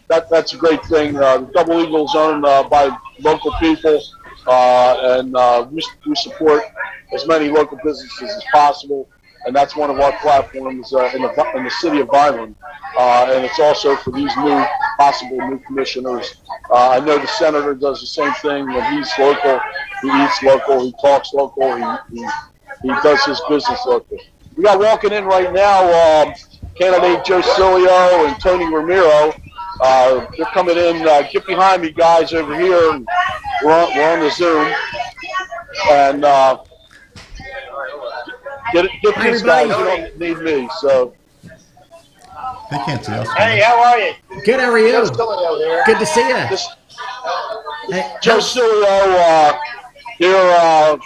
that's a great thing. Double Eagle is owned by local people. And we support as many local businesses as possible, and that's one of our platforms in the city of Vineland. And it's also for these possible new commissioners. I know the senator does the same thing. When he's local, he eats local, he talks local, he does his business local. We got walking in right now candidate Joe Cilio and Tony Ramiro. They're coming in. Get behind me, guys, over here. And we're on the Zoom. And get these guys. You don't need me. So They can't see us. Hey, how are you? Good, how are you? Joe's Cilio here. Good to see you. Joe Cilio, your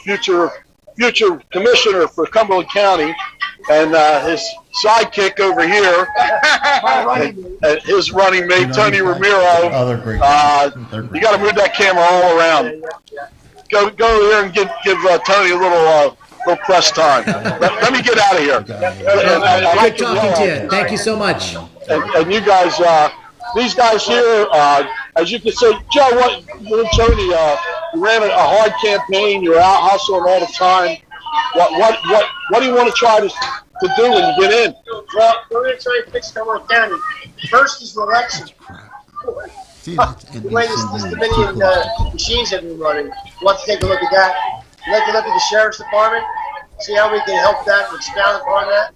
future commissioner for Cumberland County, and his sidekick over here, and his running mate Tony Ramiro. Oh, they're great. You got to move that camera all around. Go here and give Tony a little press time. Let me get out of here. Good talking to you. Thank you so much. And you guys, these guys here, as you can see, Joe, Tony, you ran a hard campaign. You're out hustling all the time. What do you want to try to do when you get in? Well, we're going to try and fix Cumberland County. First is the election. The way this Dominion machines have been running, we'll have to take a look at that. We'd like to look at the Sheriff's Department, see how we can help that and expound upon that.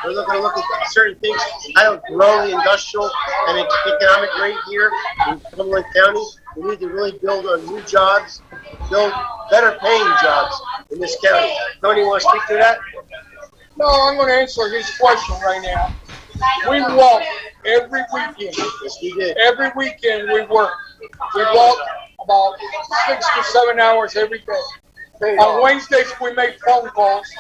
We're looking to look at certain things, how to grow the industrial and economic rate here in Cumberland County. We need to really build on new jobs, build better paying jobs in this county. Tony, you want to speak to that? No, I'm going to answer his question right now. We walk every weekend. Yes, we did. Every weekend we work. We walk about 6 to 7 hours every day. On Wednesdays we make phone calls.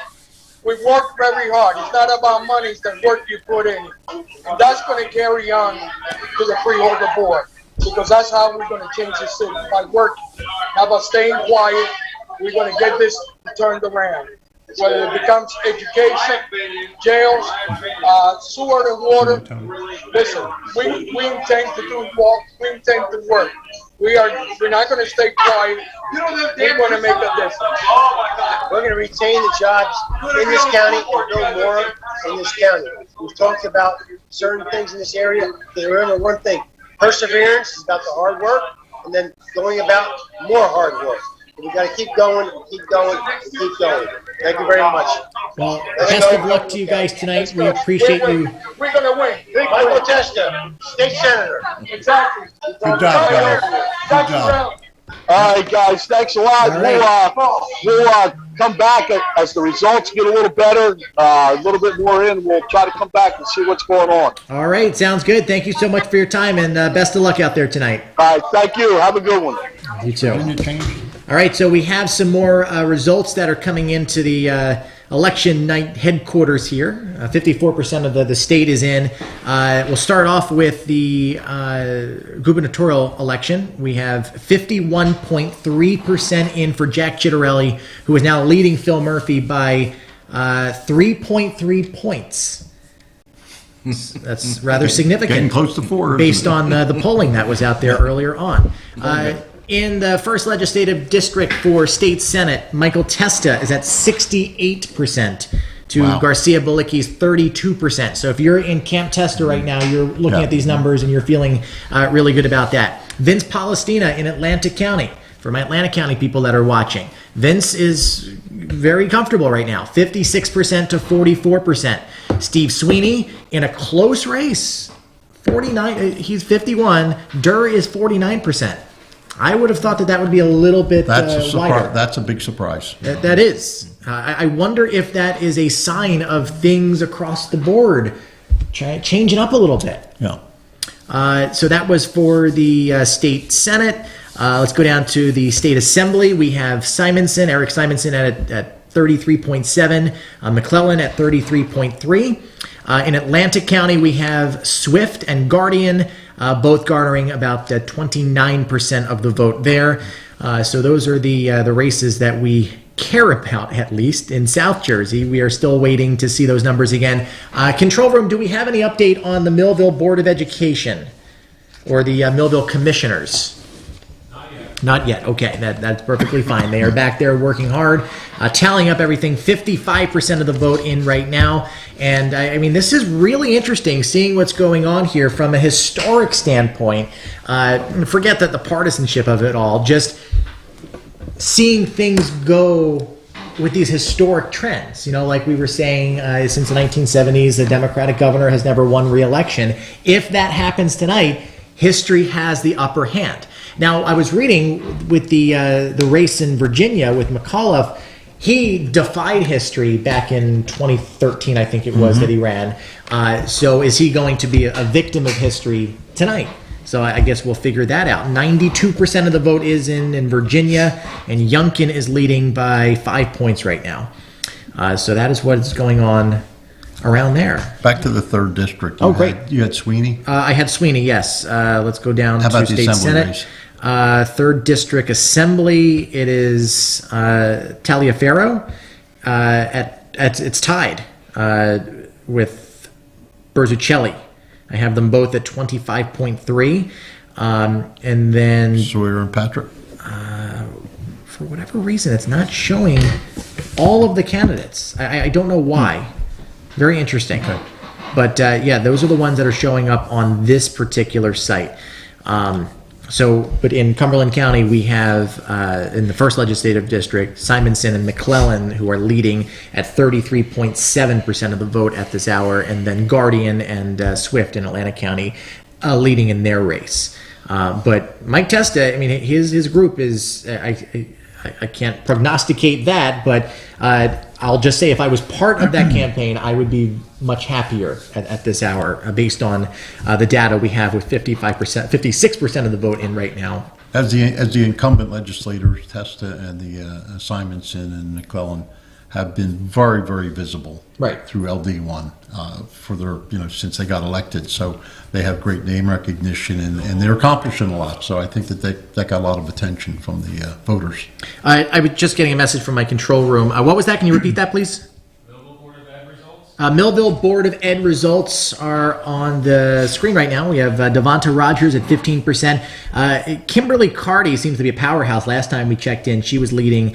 We work very hard. It's not about money, it's the work you put in. And that's going to carry on to the freeholder board. Because that's how we're going to change the city, by working. Not by staying quiet. We're going to get this turned around. Whether it becomes education, jails, sewer and water. Listen, we intend to do work. We intend to work. We're not going to stay quiet. We're going to make a difference. We're going to retain the jobs in this county and build more in this county. We've talked about certain things in this area. Remember one thing, perseverance is about the hard work, and then going about more hard work. We got to keep going, keep going, keep going. Thank you very much. Well, best of luck to you guys tonight. We appreciate you. We're going to win. Michael Testa, State Senator. Exactly. Good job, guys. Good job. All right, guys. Thanks a lot. We'll come back as the results get a little better, a little bit more in. We'll try to come back and see what's going on. All right, sounds good. Thank you so much for your time, and best of luck out there tonight. All right, thank you. Have a good one. You too. All right, so we have some more results that are coming into the election night headquarters here. 54% of the state is in. We'll start off with the gubernatorial election. We have 51.3% in for Jack Chitterelli, who is now leading Phil Murphy by 3.3 points. That's rather significant. Getting close to 4. Based on the polling that was out there earlier on. In the first legislative district for state senate, Michael Testa is at 68% to Garcia Balicki's 32%. So if you're in Camp Testa right now, you're looking at these numbers and you're feeling really good about that. Vince Palestina in Atlantic County, for my Atlantic County people that are watching. Vince is very comfortable right now, 56% to 44%. Steve Sweeney in a close race, 49. He's 51. Durr is 49%. I would have thought that would be a little bit wider. That's a big surprise. That is. I wonder if that is a sign of things across the board changing up a little bit. Yeah. So that was for the state senate. Let's go down to the state assembly. We have Eric Simonson at 33.7, McClellan at 33.3. In Atlantic County, we have Swift and Guardian, both garnering about 29% of the vote there. So those are the races that we care about, at least in South Jersey. We are still waiting to see those numbers again. Control room, do we have any update on the Millville Board of Education or the Millville Commissioners? Not yet. Okay, that's perfectly fine. They are back there working hard, tallying up everything. 55% of the vote in right now. And I mean, this is really interesting seeing what's going on here from a historic standpoint. Forget that the partisanship of it all, just seeing things go with these historic trends. Like we were saying, since the 1970s, the Democratic governor has never won re-election. If that happens tonight, history has the upper hand. Now, I was reading with the race in Virginia with McAuliffe. He defied history back in 2013, I think it was, that he ran. So is he going to be a victim of history tonight? So I guess we'll figure that out. 92% of the vote is in Virginia, and Youngkin is leading by 5 points right now. So that is what is going on around there. Back to the 3rd district. Great. You had Sweeney? I had Sweeney, yes. Let's go down How to about the State Assembly Senate. race? 3rd District Assembly, it is Taliaferro. It's tied with Bertucelli. I have them both at 25.3. And then Sawyer and Patrick? For whatever reason, it's not showing all of the candidates. I don't know why. Very interesting. Okay. But those are the ones that are showing up on this particular site. But in Cumberland County, we have, in the 1st Legislative District, Simonson and McClellan, who are leading at 33.7% of the vote at this hour, and then Guardian and Swift in Atlantic County leading in their race. But Mike Testa, his group is, I can't prognosticate that, but I'll just say if I was part of that campaign, I would be much happier at this hour based on the data we have with 56% of the vote in right now. As the incumbent legislators, Testa and the Simonson and McClellan have been very, very visible through LD1 for their, since they got elected. So they have great name recognition and they're accomplishing a lot. So I think that got a lot of attention from the voters. I was just getting a message from my control room. What was that? Can you repeat that, please? Millville Board of Ed results are on the screen right now. We have Devonta Rogers at 15%. Kimberly Carty seems to be a powerhouse. Last time we checked in, she was leading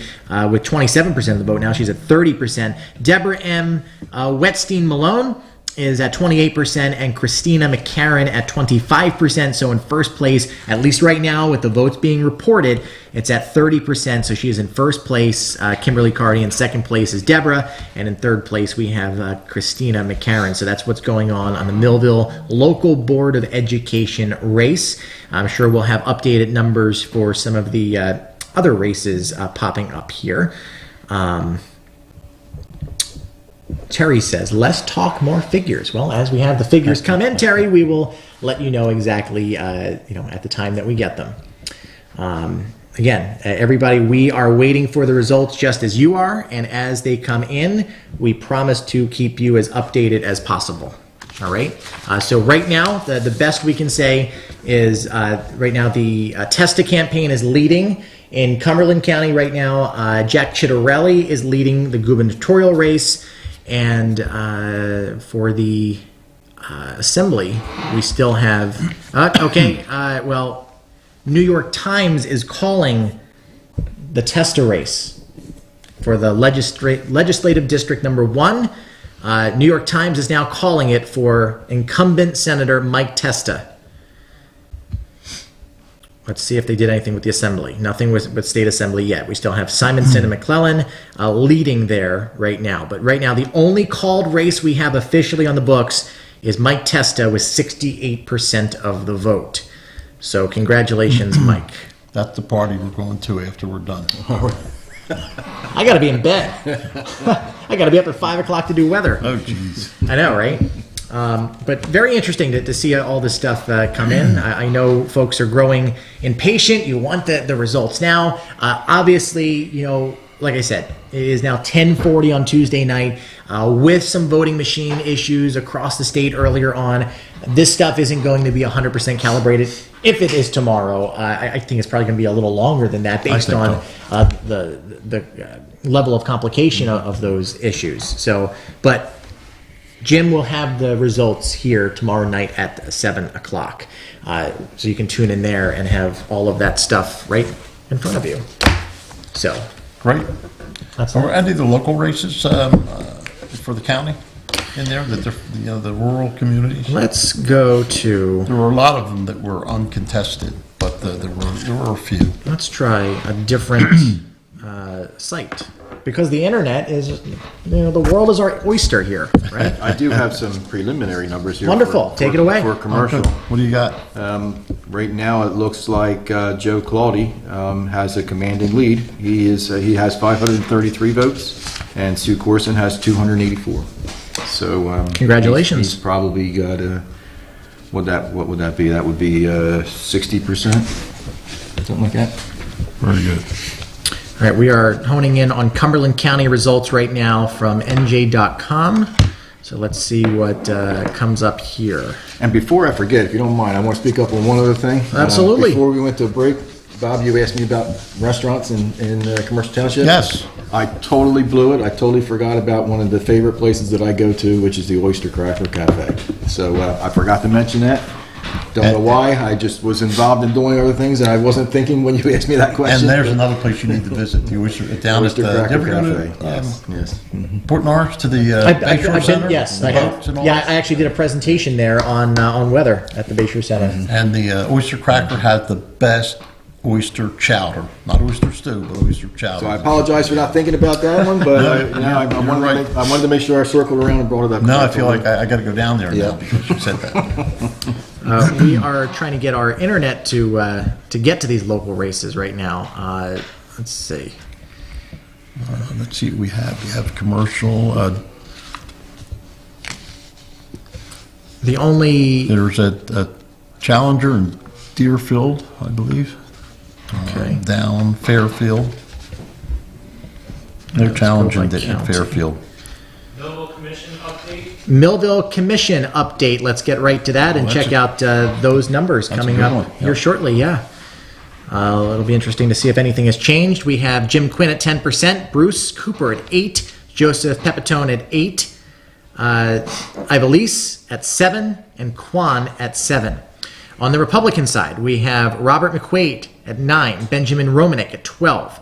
with 27% of the vote. Now she's at 30%. Deborah M. Wetstein Malone is at 28%, and Christina McCarran at 25%. So in first place, at least right now with the votes being reported, it's at 30%. So she is in first place. Kimberly Carty in second place is Deborah, and in third place we have Christina McCarran. So that's what's going on the Millville Local Board of Education race. I'm sure we'll have updated numbers for some of the other races popping up here. Terry says, less talk, more figures. Well, as we have the figures come in, Terry, we will let you know exactly, at the time that we get them. Again, everybody, we are waiting for the results just as you are, and as they come in, we promise to keep you as updated as possible. All right. So right now, the best we can say is right now the Testa campaign is leading. In Cumberland County right now, Jack Chittarelli is leading the gubernatorial race. And for the assembly, we still have... New York Times is calling the Testa race for the legislative district number 1. New York Times is now calling it for incumbent Senator Mike Testa. Let's see if they did anything with the assembly. Nothing with state assembly yet. We still have Simonson and McClellan leading there right now. But right now, the only called race we have officially on the books is Mike Testa with 68% of the vote. So congratulations, Mike. That's the party we're going to after we're done. I got to be in bed. I got to be up at 5 o'clock to do weather. Oh, jeez. I know, right? But very interesting to see all this stuff come in. I know folks are growing impatient. You want the results now. Obviously, like I said, it is now 10:40 on Tuesday night with some voting machine issues across the state earlier on. This stuff isn't going to be 100% calibrated. If it is tomorrow, I think it's probably going to be a little longer than that based on the level of complication of those issues. So, but Jim will have the results here tomorrow night at 7 o'clock. So you can tune in there and have all of that stuff right in front of you. So great. Are any of the local races for the county in there, the rural communities? Let's go to... There were a lot of them that were uncontested, but there were a few. Let's try a different site? Because the internet is, the world is our oyster here, right? I do have some preliminary numbers here. Wonderful. Take it away. For commercial. Okay. What do you got? Right now, it looks like Joe Claudy has a commanding lead. He has 533 votes, and Sue Corson has 284. So congratulations. He's probably got what would that be? That would be 60%, something like that. Very good. All right, we are honing in on Cumberland County results right now from NJ.com. So let's see what comes up here. And before I forget, if you don't mind, I want to speak up on one other thing. Absolutely. Before we went to a break, Bob, you asked me about restaurants in Commercial Township. Yes. I totally blew it. I totally forgot about one of the favorite places that I go to, which is the Oyster Cracker Cafe. So I forgot to mention that. Don't know why. I just was involved in doing other things, and I wasn't thinking when you asked me that question. And there's another place you need to visit. The Oyster down Oyster at Cracker did you ever go Cafe. to, Yes. Mm-hmm. Port Norris to the Bayshore Center. Yes, I actually did a presentation there on weather at the Bayshore Center. And the Oyster Cracker has the best oyster chowder, not oyster stew, but oyster chowder. So I apologize for not thinking about that one, but I wanted to make sure I circled around and brought it up. No, I feel like I got to go down there now because you said that. We are trying to get our internet to get to these local races right now. Let's see. Let's see what we have. We have commercial. There's a Challenger in Deerfield, I believe. Okay. Down Fairfield. No challenge in Fairfield. Millville Commission update. Millville Commission update. Let's get right to that and check out those numbers coming up here shortly. Yeah. It'll be interesting to see if anything has changed. We have Jim Quinn at 10%, Bruce Cooper at 8%, Joseph Pepitone at 8%, Ivalise at 7%, and Kwan at 7%. On the Republican side, we have Robert McQuaid at 9%, Benjamin Romanek at 12%,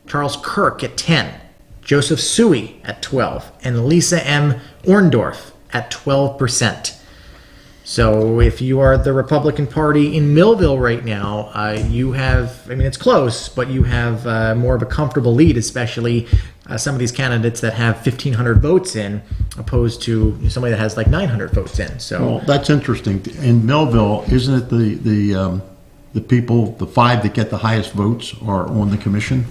Charles Kirk at 10%, Joseph Suey at 12%, and Lisa M. Orndorff at 12%. So if you are the Republican Party in Millville right now, you have, it's close, but you have more of a comfortable lead, especially some of these candidates that have 1,500 votes in, opposed to somebody that has like 900 votes in. So well, that's interesting. In Millville, isn't it the people, the 5 that get the highest votes are on the commission?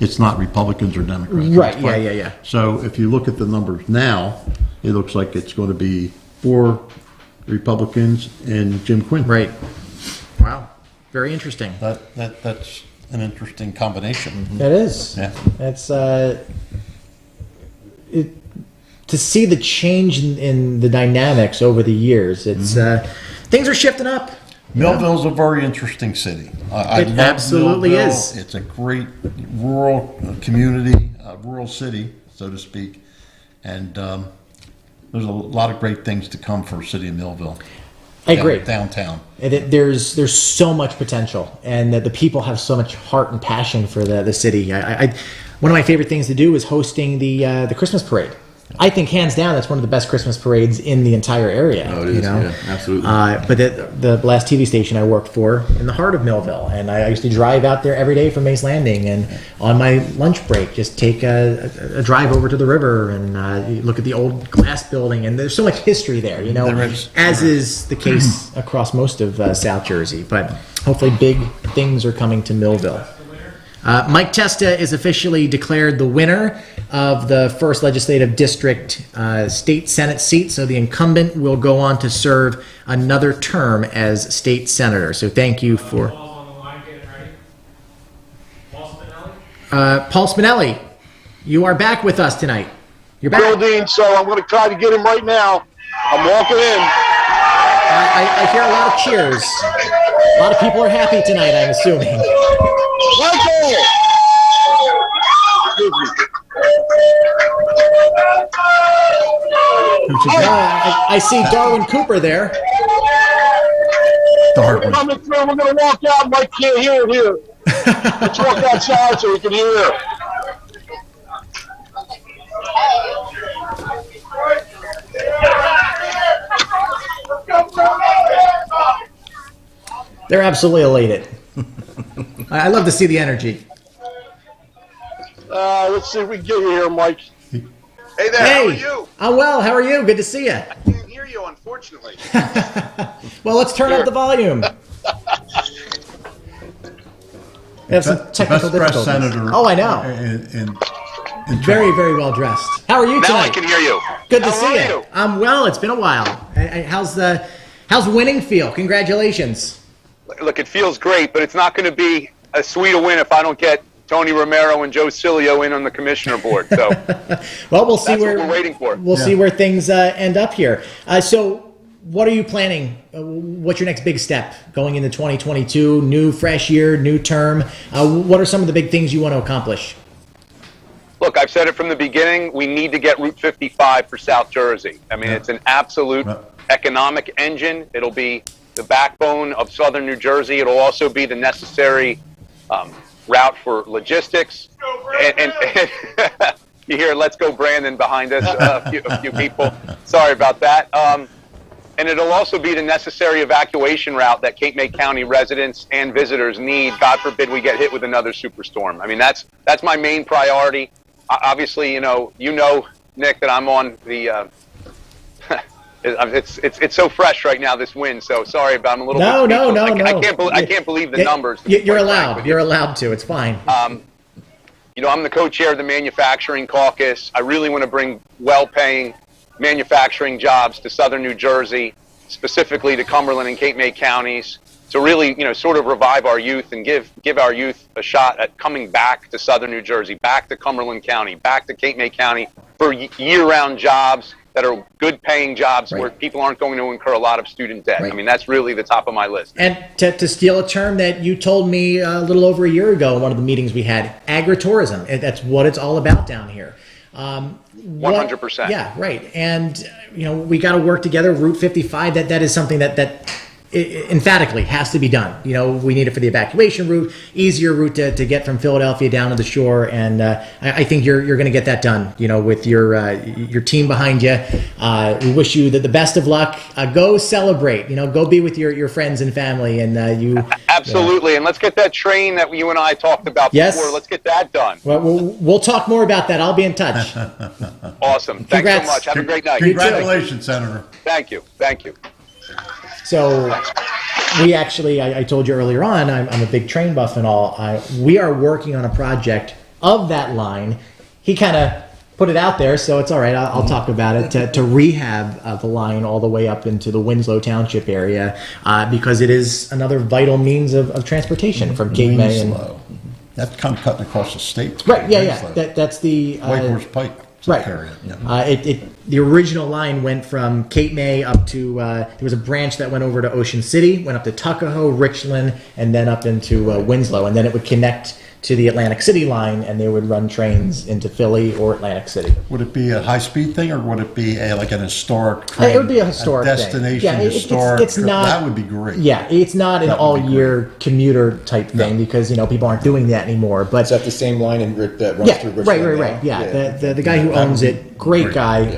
It's not Republicans or Democrats. Right, yeah. So if you look at the numbers now, it looks like it's going to be 4 Republicans and Jim Quinn. Right. Wow. Very interesting. That's an interesting combination. It is. Yeah. It's to see the change in the dynamics over the years. It's things are shifting up. Millville's a very interesting city. I love absolutely Millville. is. It's a great rural community, rural city, so to speak, and there's a lot of great things to come for the city of Millville. I agree. Downtown. There's so much potential, and the people have so much heart and passion for the city. One of my favorite things to do is hosting the Christmas parade. I think hands down that's one of the best Christmas parades in the entire area. Oh, it is. Yeah, absolutely. But the last TV station I worked for in the heart of Millville, and I used to drive out there every day from Mace Landing, and on my lunch break just take a drive over to the river and look at the old glass building, and there's so much history there, as is the case across most of South Jersey. But hopefully big things are coming to Millville. Mike Testa is officially declared the winner of the 1st Legislative District State Senate seat, so the incumbent will go on to serve another term as state senator. So thank you for... Paul Spinelli, you are back with us tonight. You're back. Bill Dean, so I'm going to try to get him right now. I'm walking in. I hear a lot of cheers. A lot of people are happy tonight, I'm assuming. Michael! I see Darwin Cooper there. We're coming through. We're going to walk out. Mike can't hear it here. Let's walk outside so we can hear it. They're absolutely elated. I love to see the energy. Let's see if we can get you here, Mike. Hey there, how are you? I'm well. How are you? Good to see you. I can't hear you, unfortunately. Well, let's turn up the volume. We have some technical difficulties. Senator. Oh, I know. In very, very well dressed. How are you tonight? Now I can hear you. Good to see you. I'm well. It's been a while. How's winning feel? Congratulations. Look, it feels great, but it's not going to be a sweet a win if I don't get Tony Romero and Joe Cilio in on the commissioner board. So, well, we'll see that's where what we're waiting for. We'll see where things end up here. So, what are you planning? What's your next big step going into 2022? New, fresh year, new term. What are some of the big things you want to accomplish? Look, I've said it from the beginning. We need to get Route 55 for South Jersey. I mean, it's an absolute economic engine. It'll be the backbone of southern New Jersey. It'll also be the necessary route for logistics. And you hear "Let's Go Brandon" behind us, a few people. Sorry about that. And it'll also be the necessary evacuation route that Cape May County residents and visitors need. God forbid we get hit with another superstorm. I mean, that's my main priority. Obviously, you know, Nick, that I'm on the. It's so fresh right now, this win. So sorry about. I'm a little. No. I can't believe the numbers. You're allowed. You're allowed to. It's fine. You know, I'm the co-chair of the manufacturing caucus. I really want to bring well-paying manufacturing jobs to southern New Jersey, specifically to Cumberland and Cape May counties, to really, you know, sort of revive our youth and give our youth a shot at coming back to southern New Jersey, back to Cumberland County, back to Cape May County for year-round jobs that are good-paying jobs where people aren't going to incur a lot of student debt. I mean, that's really the top of my list. And to steal a term that you told me a little over a year ago in one of the meetings we had, agritourism. That's what it's all about down here. 100%. Yeah, right. And, you know, we got to work together. Route 55, that is something that emphatically has to be done. You know, we need it for the evacuation route, easier route to get from Philadelphia down to the shore. And I think you're going to get that done, you know, with your team behind you. We wish you the best of luck. Go celebrate, you know, go be with your friends and family. And you absolutely. And let's get that train that you and I talked about before. Let's get that done. Well, we'll talk more about that. I'll be in touch. Awesome. Congrats. Thanks so much. Have a great night. Congratulations, Senator. Thank you. Thank you. So we actually, I told you earlier on, I'm a big train buff and all. We are working on a project of that line. He kind of put it out there, so it's all right. I'll talk about it, to rehab the line all the way up into the Winslow Township area, because it is another vital means of transportation from Cape May. And that's kind of cutting across the state. Right, yeah. That's the... White Horse Pike. Right. The original line went from Cape May up to, there was a branch that went over to Ocean City, went up to Tuckahoe, Richland, and then up into Winslow. And then it would connect to the Atlantic City line, and they would run trains into Philly or Atlantic City. Would it be a high-speed thing, or would it be like an historic train? It would be a historic destination, thing. historic. It's not, that would be great. Yeah, it's not an all-year commuter type thing, because, you know, people aren't doing that anymore. But is that the same line that runs through Richland? Right. Yeah, the guy who owns it, great guy,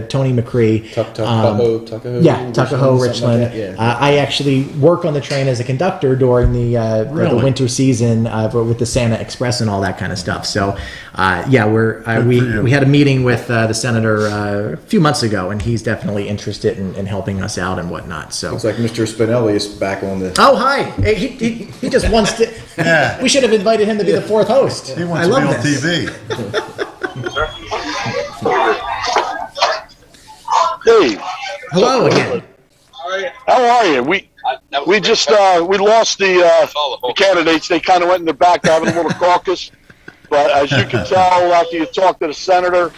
Tony McCree. Tuckahoe. Yeah, Tuckahoe, Richland. Like I actually work on the train as a conductor during the winter season with the Santa Express and all that kind of stuff. So, we had a meeting with the senator a few months ago, and he's definitely interested in helping us out and whatnot. So looks like Mr. Spinelli is back on the. Oh, hi! Hey, he just wants to. Yeah. We should have invited him to be the fourth host. He wants to be on TV. Dave. Hello again. How are you? We lost the candidates. They kind of went in the back having a little caucus. But as you can tell, after you talk to the senator,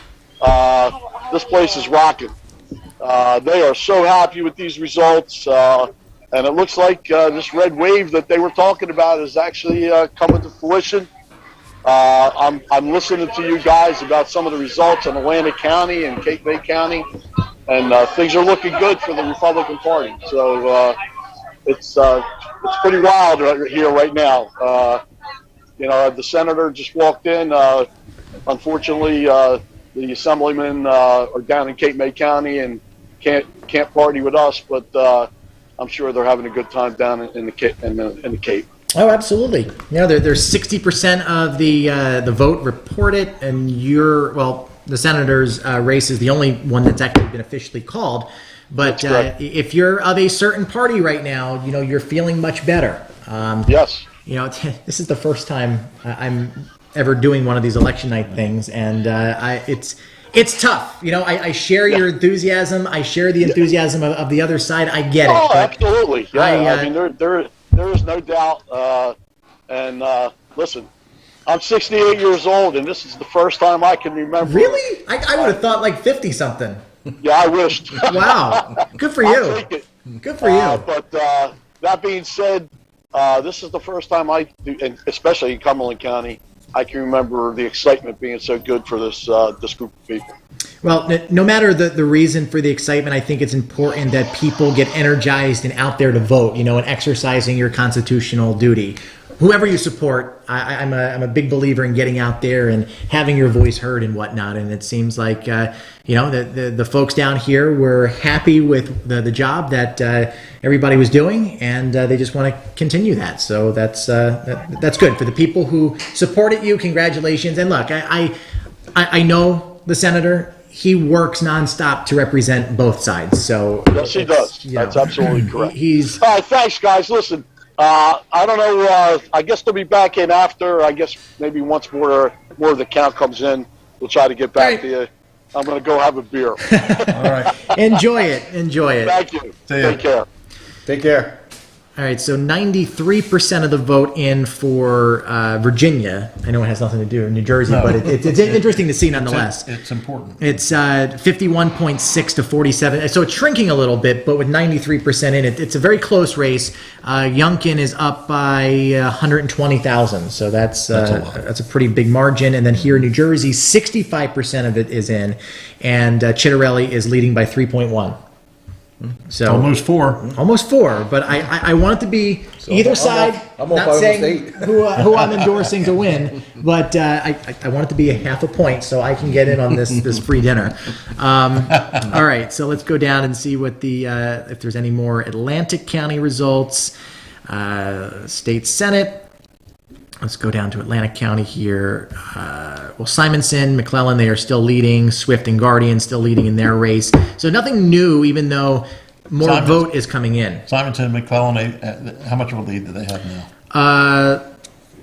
this place is rocking. They are so happy with these results, and it looks like this red wave that they were talking about is actually coming to fruition. I'm listening to you guys about some of the results in Atlantic County and Cape May County, and things are looking good for the Republican Party. So it's pretty wild here right now. The senator just walked in. Unfortunately, the assemblymen are down in Cape May County and can't party with us, but I'm sure they're having a good time down in the Cape. Oh, absolutely. You know, there's 60% of the vote reported, and the senator's race is the only one that's actually been officially called. But if you're of a certain party right now, you know, you're feeling much better. Yes. You know, this is the first time I'm ever doing one of these election night things, and it's tough. You know, I share your enthusiasm. I share the enthusiasm of the other side. I get it. Oh, absolutely. Yeah. I mean, there is no doubt. Listen, I'm 68 years old, and this is the first time I can remember. Really? I would have thought like 50-something. Yeah, I wished. Wow. Good for you. I'll take it. Good for you. But that being said, this is the first time and especially in Cumberland County, I can remember the excitement being so good for this group of people. Well, no matter the reason for the excitement, I think it's important that people get energized and out there to vote, you know, and exercising your constitutional duty. Whoever you support, I'm a big believer in getting out there and having your voice heard and whatnot. And it seems like, you know, the folks down here were happy with the job that everybody was doing, and they just want to continue that. So that's good for the people who supported you. Congratulations. And look, I know the senator. He works nonstop to represent both sides. So yes, he does. That's absolutely correct. He's all right. Thanks, guys. Listen. I don't know. I guess they'll be back in after. I guess maybe once more of the count comes in, we'll try to get back to you. I'm going to go have a beer. All right. Enjoy it. Thank you. Take care. Take care. All right, so 93% of the vote in for Virginia. I know it has nothing to do with New Jersey, but it's interesting to see nonetheless. It's important. It's 51.6 to 47. So it's shrinking a little bit, but with 93% in it, it's a very close race. Youngkin is up by 120,000, so that's a pretty big margin. And then here in New Jersey, 65% of it is in, and Chitterelli is leading by 3.1. So almost four, but I want it to be either side. I'm not saying who I'm endorsing to win, but I want it to be a half a point so I can get in on this free dinner. All right, so let's go down and see what if there's any more Atlantic County results. State Senate. Let's go down to Atlantic County here. Well, Simonson, McClellan, they are still leading. Swift and Guardian still leading in their race. So nothing new, even though more vote is coming in. Simonson and McClellan, how much of a lead do they have now?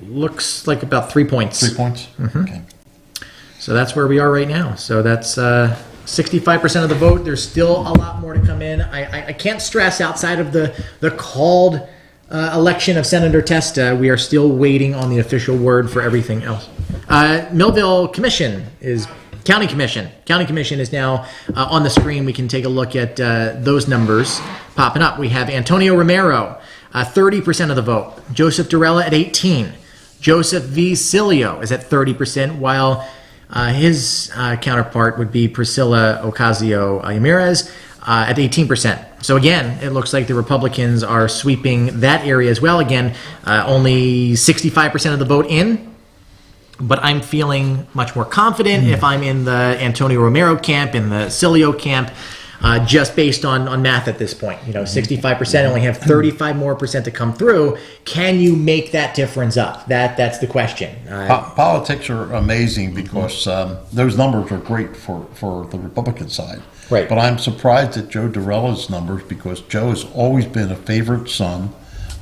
Looks like about 3 points. 3 points? Mm-hmm. Okay. So that's where we are right now. So that's 65% of the vote. There's still a lot more to come in. I can't stress outside of the called election of Senator Testa, we are still waiting on the official word for everything else. Millville Commission is County Commission. County Commission is now on the screen. We can take a look at those numbers popping up. We have Antonio Romero, 30% of the vote. Joseph Durella at 18. Joseph V. Cilio is at 30%, while his counterpart would be Priscilla Ocasio-Ramirez at 18%. So again, it looks like the Republicans are sweeping that area as well. Again, only 65% of the vote in, but I'm feeling much more confident if I'm in the Antonio Romero camp, in the Cilio camp, just based on math at this point. You know, 65% only have 35% more to come through. Can you make that difference up? That's the question. Politics are amazing because those numbers are great for the Republican side. Right. But I'm surprised at Joe Durella's numbers because Joe has always been a favorite son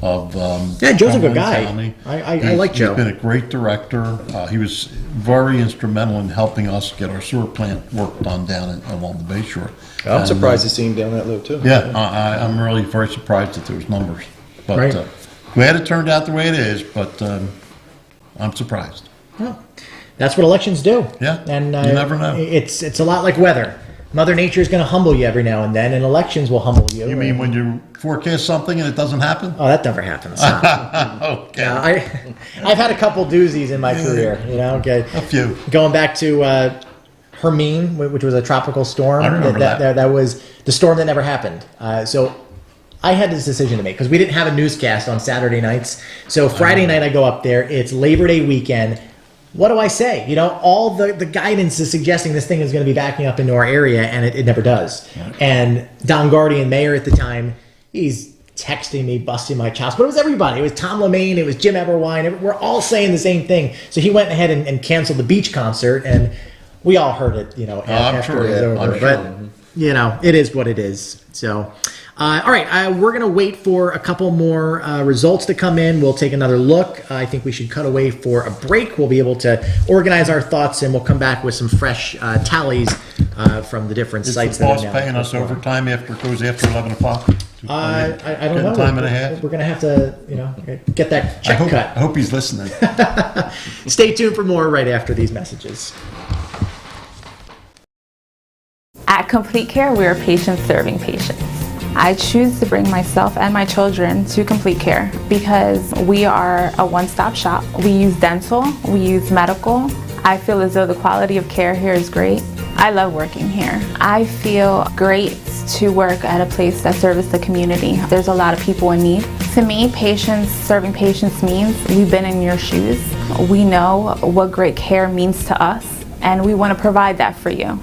of Joe's a good guy. I like Joe. He's been a great director. He was very instrumental in helping us get our sewer plant work done down along the Bay Shore. I'm surprised to see him down that low too. Yeah, I'm really very surprised at those numbers. But right. Glad it turned out the way it is, but I'm surprised. Well, that's what elections do. Yeah, and you never know. It's a lot like weather. Mother Nature is going to humble you every now and then, and elections will humble you. You mean when you forecast something and it doesn't happen? Oh, that never happens. Okay. I've had a couple doozies in my career. You know, okay. A few. Going back to Hermine, which was a tropical storm. I remember that. That was the storm that never happened. So I had this decision to make because we didn't have a newscast on Saturday nights. So Friday night I go up there. It's Labor Day weekend. What do I say? You know, all the guidance is suggesting this thing is going to be backing up into our area, and it never does. Yeah. And Don Guardian, mayor at the time, he's texting me, busting my chops, but it was everybody. It was Tom Lemaine, it was Jim Eberwine. We're all saying the same thing. So he went ahead and canceled the beach concert, and we all heard it, after it was over. But it is what it is. So, all right, we're going to wait for a couple more results to come in. We'll take another look. I think we should cut away for a break. We'll be able to organize our thoughts, and we'll come back with some fresh tallies from the different sites. Is the boss paying us overtime after it goes after 11 o'clock? I don't know. Time and a half? We're going to have to, get that check cut. I hope he's listening. Stay tuned for more right after these messages. At Complete Care, we are patients serving patients. I choose to bring myself and my children to Complete Care because we are a one-stop shop. We use dental, we use medical. I feel as though the quality of care here is great. I love working here. I feel great to work at a place that serves the community. There's a lot of people in need. To me, patients serving patients means we've been in your shoes. We know what great care means to us, and we want to provide that for you.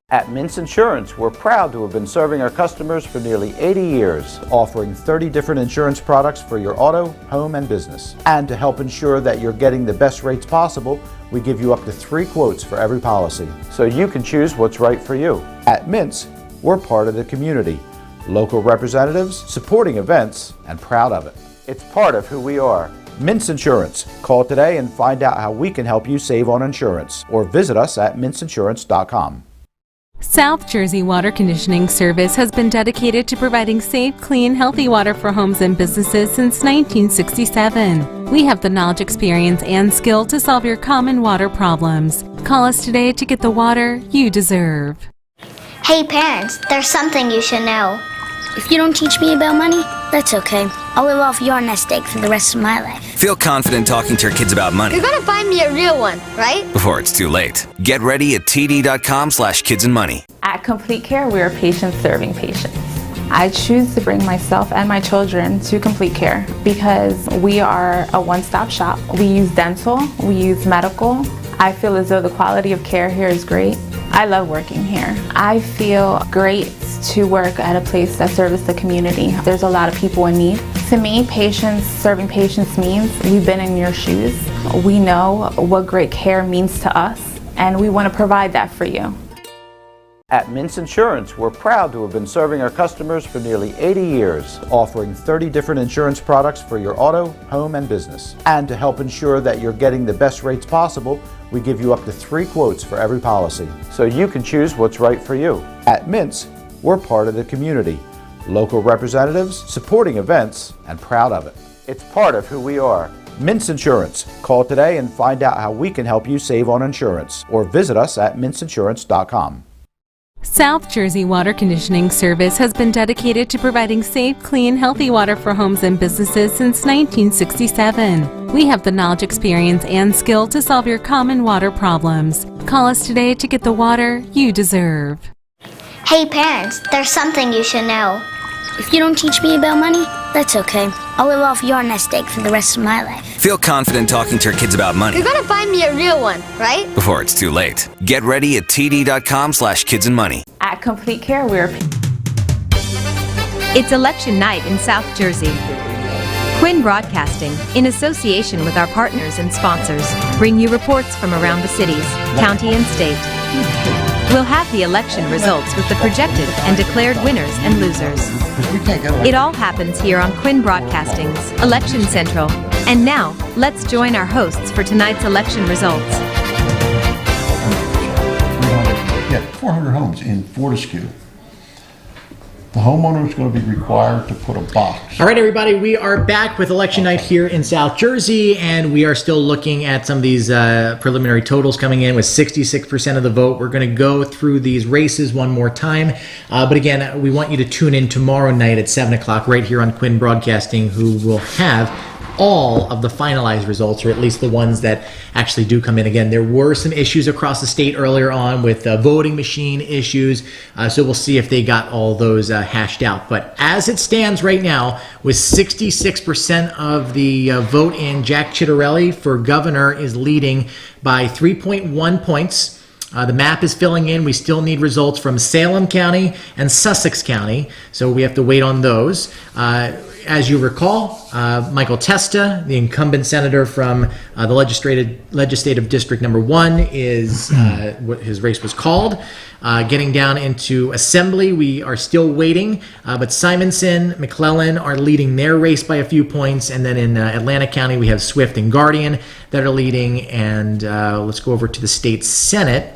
At Mintz Insurance, we're proud to have been serving our customers for nearly 80 years, offering 30 different insurance products for your auto, home, and business. And to help ensure that you're getting the best rates possible, we give you up to 3 quotes for every policy, so you can choose what's right for you. At Mintz, we're part of the community, local representatives, supporting events, and proud of it. It's part of who we are. Mintz Insurance. Call today and find out how we can help you save on insurance, or visit us at mintzinsurance.com. South Jersey Water Conditioning Service has been dedicated to providing safe, clean, healthy water for homes and businesses since 1967. We have the knowledge, experience, and skill to solve your common water problems. Call us today to get the water you deserve. Hey parents, there's something you should know. If you don't teach me about money, that's okay. I'll live off your nest egg for the rest of my life. Feel confident talking to your kids about money You're gonna find me a real one, right? before it's too late. Get ready at td.com/kidsandmoney. At Complete Care, we are patients serving patients. I choose to bring myself and my children to Complete Care because we are a one-stop shop. We use dental, we use medical. I feel as though the quality of care here is great. I love working here. I feel great to work at a place that serves the community. There's a lot of people in need. To me, patients serving patients means we've been in your shoes. We know what great care means to us, and we want to provide that for you. At Mintz Insurance, we're proud to have been serving our customers for nearly 80 years, offering 30 different insurance products for your auto, home, and business. And to help ensure that you're getting the best rates possible, we give you up to 3 quotes for every policy, so you can choose what's right for you. At Mintz, we're part of the community, local representatives, supporting events, and proud of it. It's part of who we are. Mintz Insurance. Call today and find out how we can help you save on insurance, or visit us at mintzinsurance.com. South Jersey Water Conditioning Service has been dedicated to providing safe, clean, healthy water for homes and businesses since 1967. We have the knowledge, experience, and skill to solve your common water problems. Call us today to get the water you deserve. Hey parents, there's something you should know. If you don't teach me about money, that's okay. I'll live off your nest egg for the rest of my life. Feel confident talking to your kids about money You're gonna find me a real one, right? before it's too late. Get ready at td.com/kidsandmoney. At Complete Care, we are It's election night in South Jersey. Quinn Broadcasting, in association with our partners and sponsors, bring you reports from around the cities, county, and state. We'll have the election results with the projected and declared winners and losers. It all happens here on Quinn Broadcasting's Election Central. And now, let's join our hosts for tonight's election results. 400 homes in Fortescue. The homeowner is going to be required to put a box. All right, everybody, we are back with election night here in South Jersey, and we are still looking at some of these preliminary totals coming in with 66% of the vote. We're going to go through these races one more time. But again, we want you to tune in tomorrow night at 7 o'clock right here on Quinn Broadcasting, who will have all of the finalized results, or at least the ones that actually do come in. Again, there were some issues across the state earlier on with voting machine issues, so we'll see if they got all those hashed out. But as it stands right now, with 66% of the vote in, Jack Chitterelli for governor is leading by 3.1 points. The map is filling in. We still need results from Salem County and Sussex County, so we have to wait on those. As you recall, Michael Testa, the incumbent senator from the legislative district number 1, is what his race was called. Getting down into assembly, we are still waiting, but Simonson, McClellan are leading their race by a few points, and then in Atlantic County we have Swift and Guardian that are leading. And let's go over to the state senate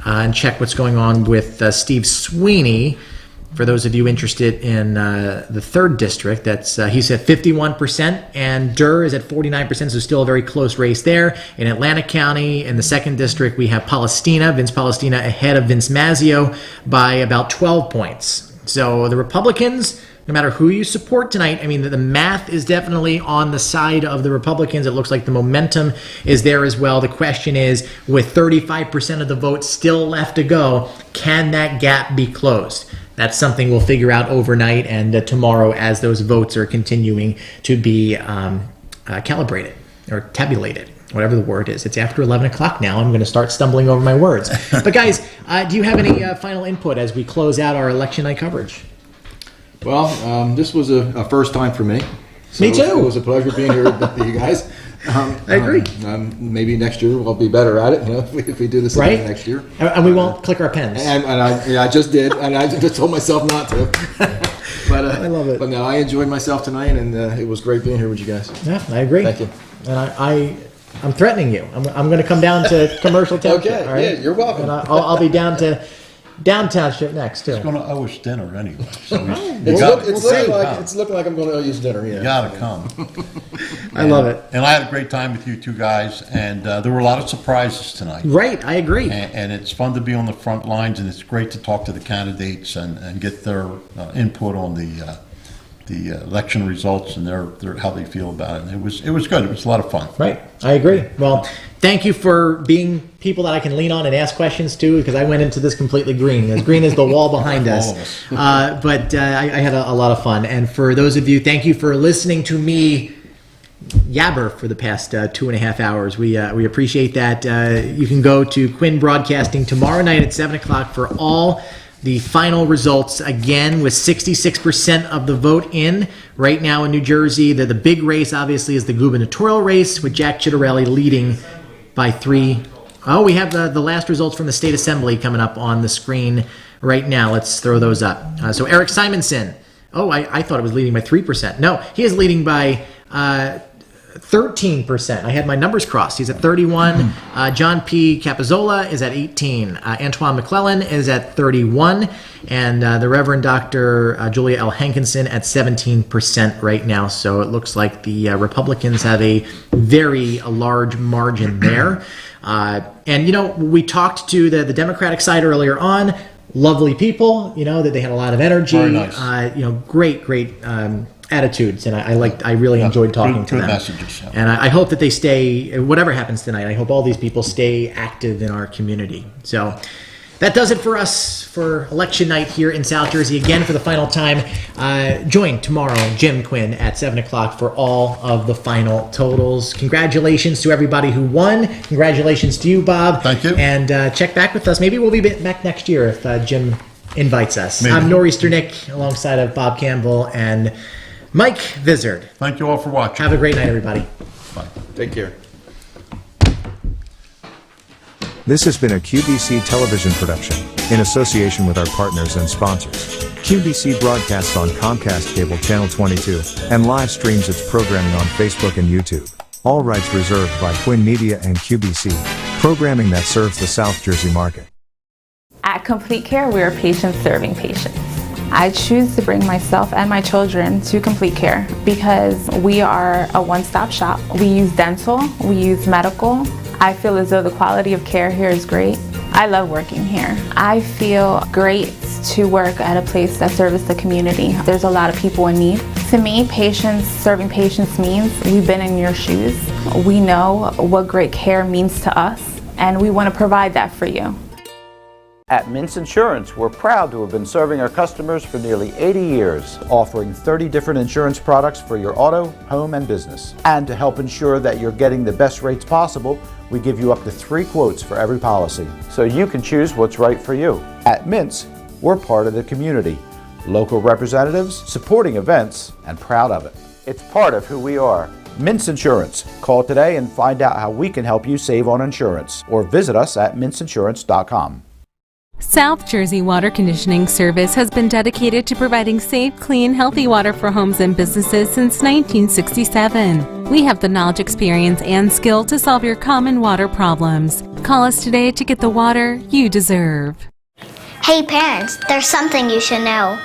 and check what's going on with Steve Sweeney. For those of you interested in the 3rd district, that's he's at 51%, and Durr is at 49%, so still a very close race there. In Atlantic County, in the 2nd district, we have Vince Palestina ahead of Vince Mazzio by about 12 points. So the Republicans, no matter who you support tonight, I mean, the math is definitely on the side of the Republicans. It looks like the momentum is there as well. The question is, with 35% of the votes still left to go, can that gap be closed? That's something we'll figure out overnight and tomorrow as those votes are continuing to be calibrated or tabulated, whatever the word is. It's after 11 o'clock now. I'm going to start stumbling over my words. But guys, do you have any final input as we close out our election night coverage? Well, this was a first time for me. Me too. It was a pleasure being here with you guys. I agree. Maybe next year we'll be better at it, if we do this again next year. And we won't click our pens. And I just did, and I just told myself not to. But I love it. But no, I enjoyed myself tonight, and it was great being here with you guys. Yeah, I agree. Thank you. And I'm threatening you. I'm going to come down to Commercial Township. Okay, all right? yeah, you're welcome. And I'll be down to Township next too. He's going to owe us dinner anyway. So it's looking like I'm going to owe you dinner. Yeah, you got to come. I love it. And I had a great time with you two guys, and there were a lot of surprises tonight. Right, I agree. And it's fun to be on the front lines, and it's great to talk to the candidates and get their input on the election results and their how they feel about it. And it was good. It was a lot of fun. Right, I agree. Well, thank you for being people that I can lean on and ask questions to, because I went into this completely green as the wall behind us. But I had a lot of fun. And for those of you, thank you for listening to me yabber for the past 2.5 hours. We appreciate that. You can go to Quinn Broadcasting tomorrow night at 7 o'clock for all the final results, again with 66% of the vote in right now in New Jersey. The big race obviously is the gubernatorial race, with Jack Ciattarelli leading by 3. Oh, we have the last results from the state assembly coming up on the screen right now. Let's throw those up. So Eric Simonson, I thought it was leading by 3%. No, he is leading by 13%. I had my numbers crossed. He's at 31. John P. Capizzola is at 18. Antoine McClellan is at 31. And the Reverend Dr. Julia L. Hankinson at 17% right now. So it looks like the Republicans have a very large margin there. And, we talked to the Democratic side earlier on. Lovely people, that they had a lot of energy. Very nice. Great attitudes, and I really enjoyed talking to them. Messages, yeah. And I hope that they stay, whatever happens tonight, I hope all these people stay active in our community. So that does it for us for election night here in South Jersey. Again, for the final time, join tomorrow Jim Quinn at 7 o'clock for all of the final totals. Congratulations to everybody who won. Congratulations to you, Bob. Thank you. And check back with us. Maybe we'll be back next year if Jim invites us. Maybe. I'm NorEasterNick alongside of Bob Campbell and Mike Vizzard. Thank you all for watching. Have a great night, everybody. Bye. Take care. This has been a QBC television production, in association with our partners and sponsors. QBC broadcasts on Comcast Cable Channel 22, and live streams its programming on Facebook and YouTube. All rights reserved by Quinn Media and QBC, programming that serves the South Jersey market. At Complete Care, we are patients serving patients. I choose to bring myself and my children to Complete Care because we are a one-stop shop. We use dental, we use medical. I feel as though the quality of care here is great. I love working here. I feel great to work at a place that serves the community. There's a lot of people in need. To me, patients serving patients means we've been in your shoes. We know what great care means to us, and we want to provide that for you. At Mintz Insurance, we're proud to have been serving our customers for nearly 80 years, offering 30 different insurance products for your auto, home, and business. And to help ensure that you're getting the best rates possible, we give you up to 3 quotes for every policy, so you can choose what's right for you. At Mintz, we're part of the community. Local representatives, supporting events, and proud of it. It's part of who we are. Mintz Insurance. Call today and find out how we can help you save on insurance, or visit us at mintzinsurance.com. South Jersey Water Conditioning Service has been dedicated to providing safe, clean, healthy water for homes and businesses since 1967. We have the knowledge, experience, and skill to solve your common water problems. Call us today to get the water you deserve. Hey parents, there's something you should know.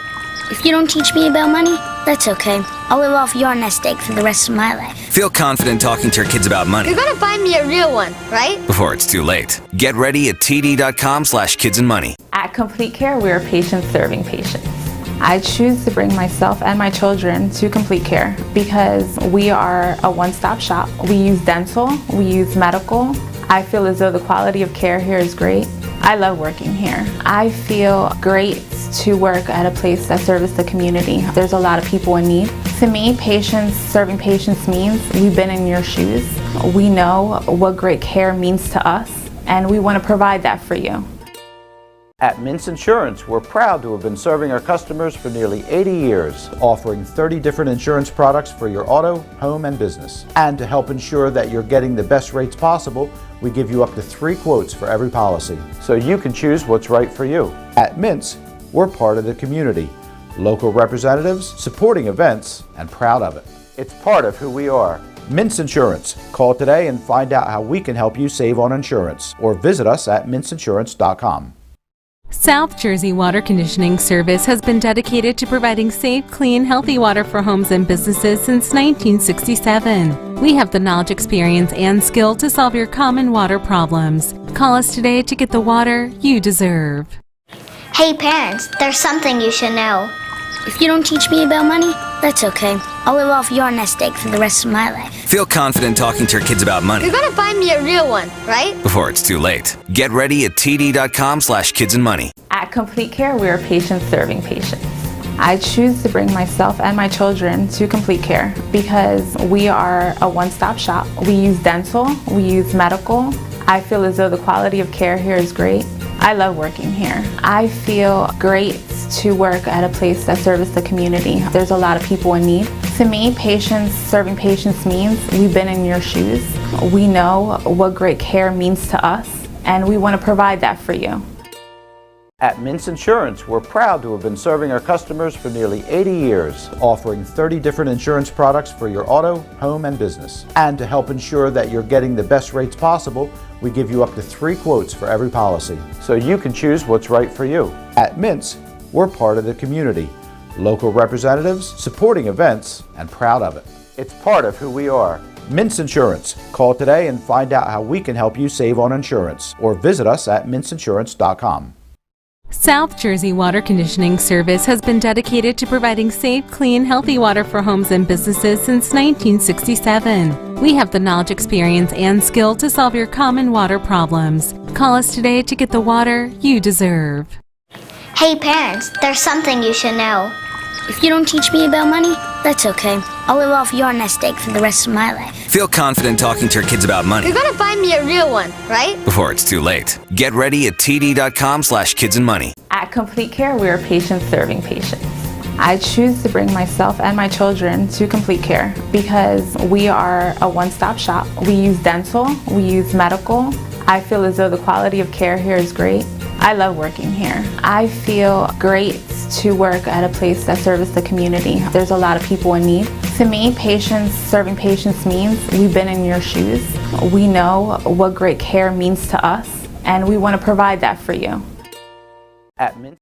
If you don't teach me about money, that's okay. I'll live off your nest egg for the rest of my life. Feel confident talking to your kids about money You're gonna find me a real one, right? before it's too late. Get ready at td.com/kidsandmoney. At Complete Care, we are patients serving patients. I choose to bring myself and my children to Complete Care because we are a one-stop shop. We use dental, we use medical. I feel as though the quality of care here is great. I love working here. I feel great to work at a place that serves the community. There's a lot of people in need. To me, patients serving patients means we've been in your shoes. We know what great care means to us, and we want to provide that for you. At Mintz Insurance, we're proud to have been serving our customers for nearly 80 years, offering 30 different insurance products for your auto, home, and business. And to help ensure that you're getting the best rates possible, we give you up to 3 quotes for every policy, so you can choose what's right for you. At Mintz, we're part of the community. Local representatives, supporting events, and proud of it. It's part of who we are. Mintz Insurance. Call today and find out how we can help you save on insurance, or visit us at mintzinsurance.com. South Jersey Water Conditioning Service has been dedicated to providing safe, clean, healthy water for homes and businesses since 1967. We have the knowledge, experience, and skill to solve your common water problems. Call us today to get the water you deserve. Hey parents, there's something you should know. If you don't teach me about money, that's okay. I'll live off your nest egg for the rest of my life. Feel confident talking to your kids about money You're gonna find me a real one, right? before it's too late. Get ready at td.com/kidsandmoney. At Complete Care, we are patients serving patients. I choose to bring myself and my children to Complete Care because we are a one-stop shop. We use dental, we use medical. I feel as though the quality of care here is great. I love working here. I feel great to work at a place that serves the community. There's a lot of people in need. To me, patients serving patients means we've been in your shoes. We know what great care means to us, and we want to provide that for you. At Mintz Insurance, we're proud to have been serving our customers for nearly 80 years, offering 30 different insurance products for your auto, home, and business. And to help ensure that you're getting the best rates possible, we give you up to 3 quotes for every policy, so you can choose what's right for you. At Mintz, we're part of the community. Local representatives, supporting events, and proud of it. It's part of who we are. Mintz Insurance. Call today and find out how we can help you save on insurance, or visit us at mintzinsurance.com. South Jersey Water Conditioning Service has been dedicated to providing safe, clean, healthy water for homes and businesses since 1967. We have the knowledge, experience, and skill to solve your common water problems. Call us today to get the water you deserve. Hey parents, there's something you should know. If you don't teach me about money, that's okay. I'll live off your nest egg for the rest of my life. Feel confident talking to your kids about money You're gonna find me a real one, right? before it's too late. Get ready at td.com/kidsandmoney. At Complete Care, we are patients serving patients. I choose to bring myself and my children to Complete Care because we are a one-stop shop. We use dental, we use medical. I feel as though the quality of care here is great. I love working here. I feel great to work at a place that serves the community. There's a lot of people in need. To me, patients serving patients means we've been in your shoes. We know what great care means to us, and we want to provide that for you. At Mintz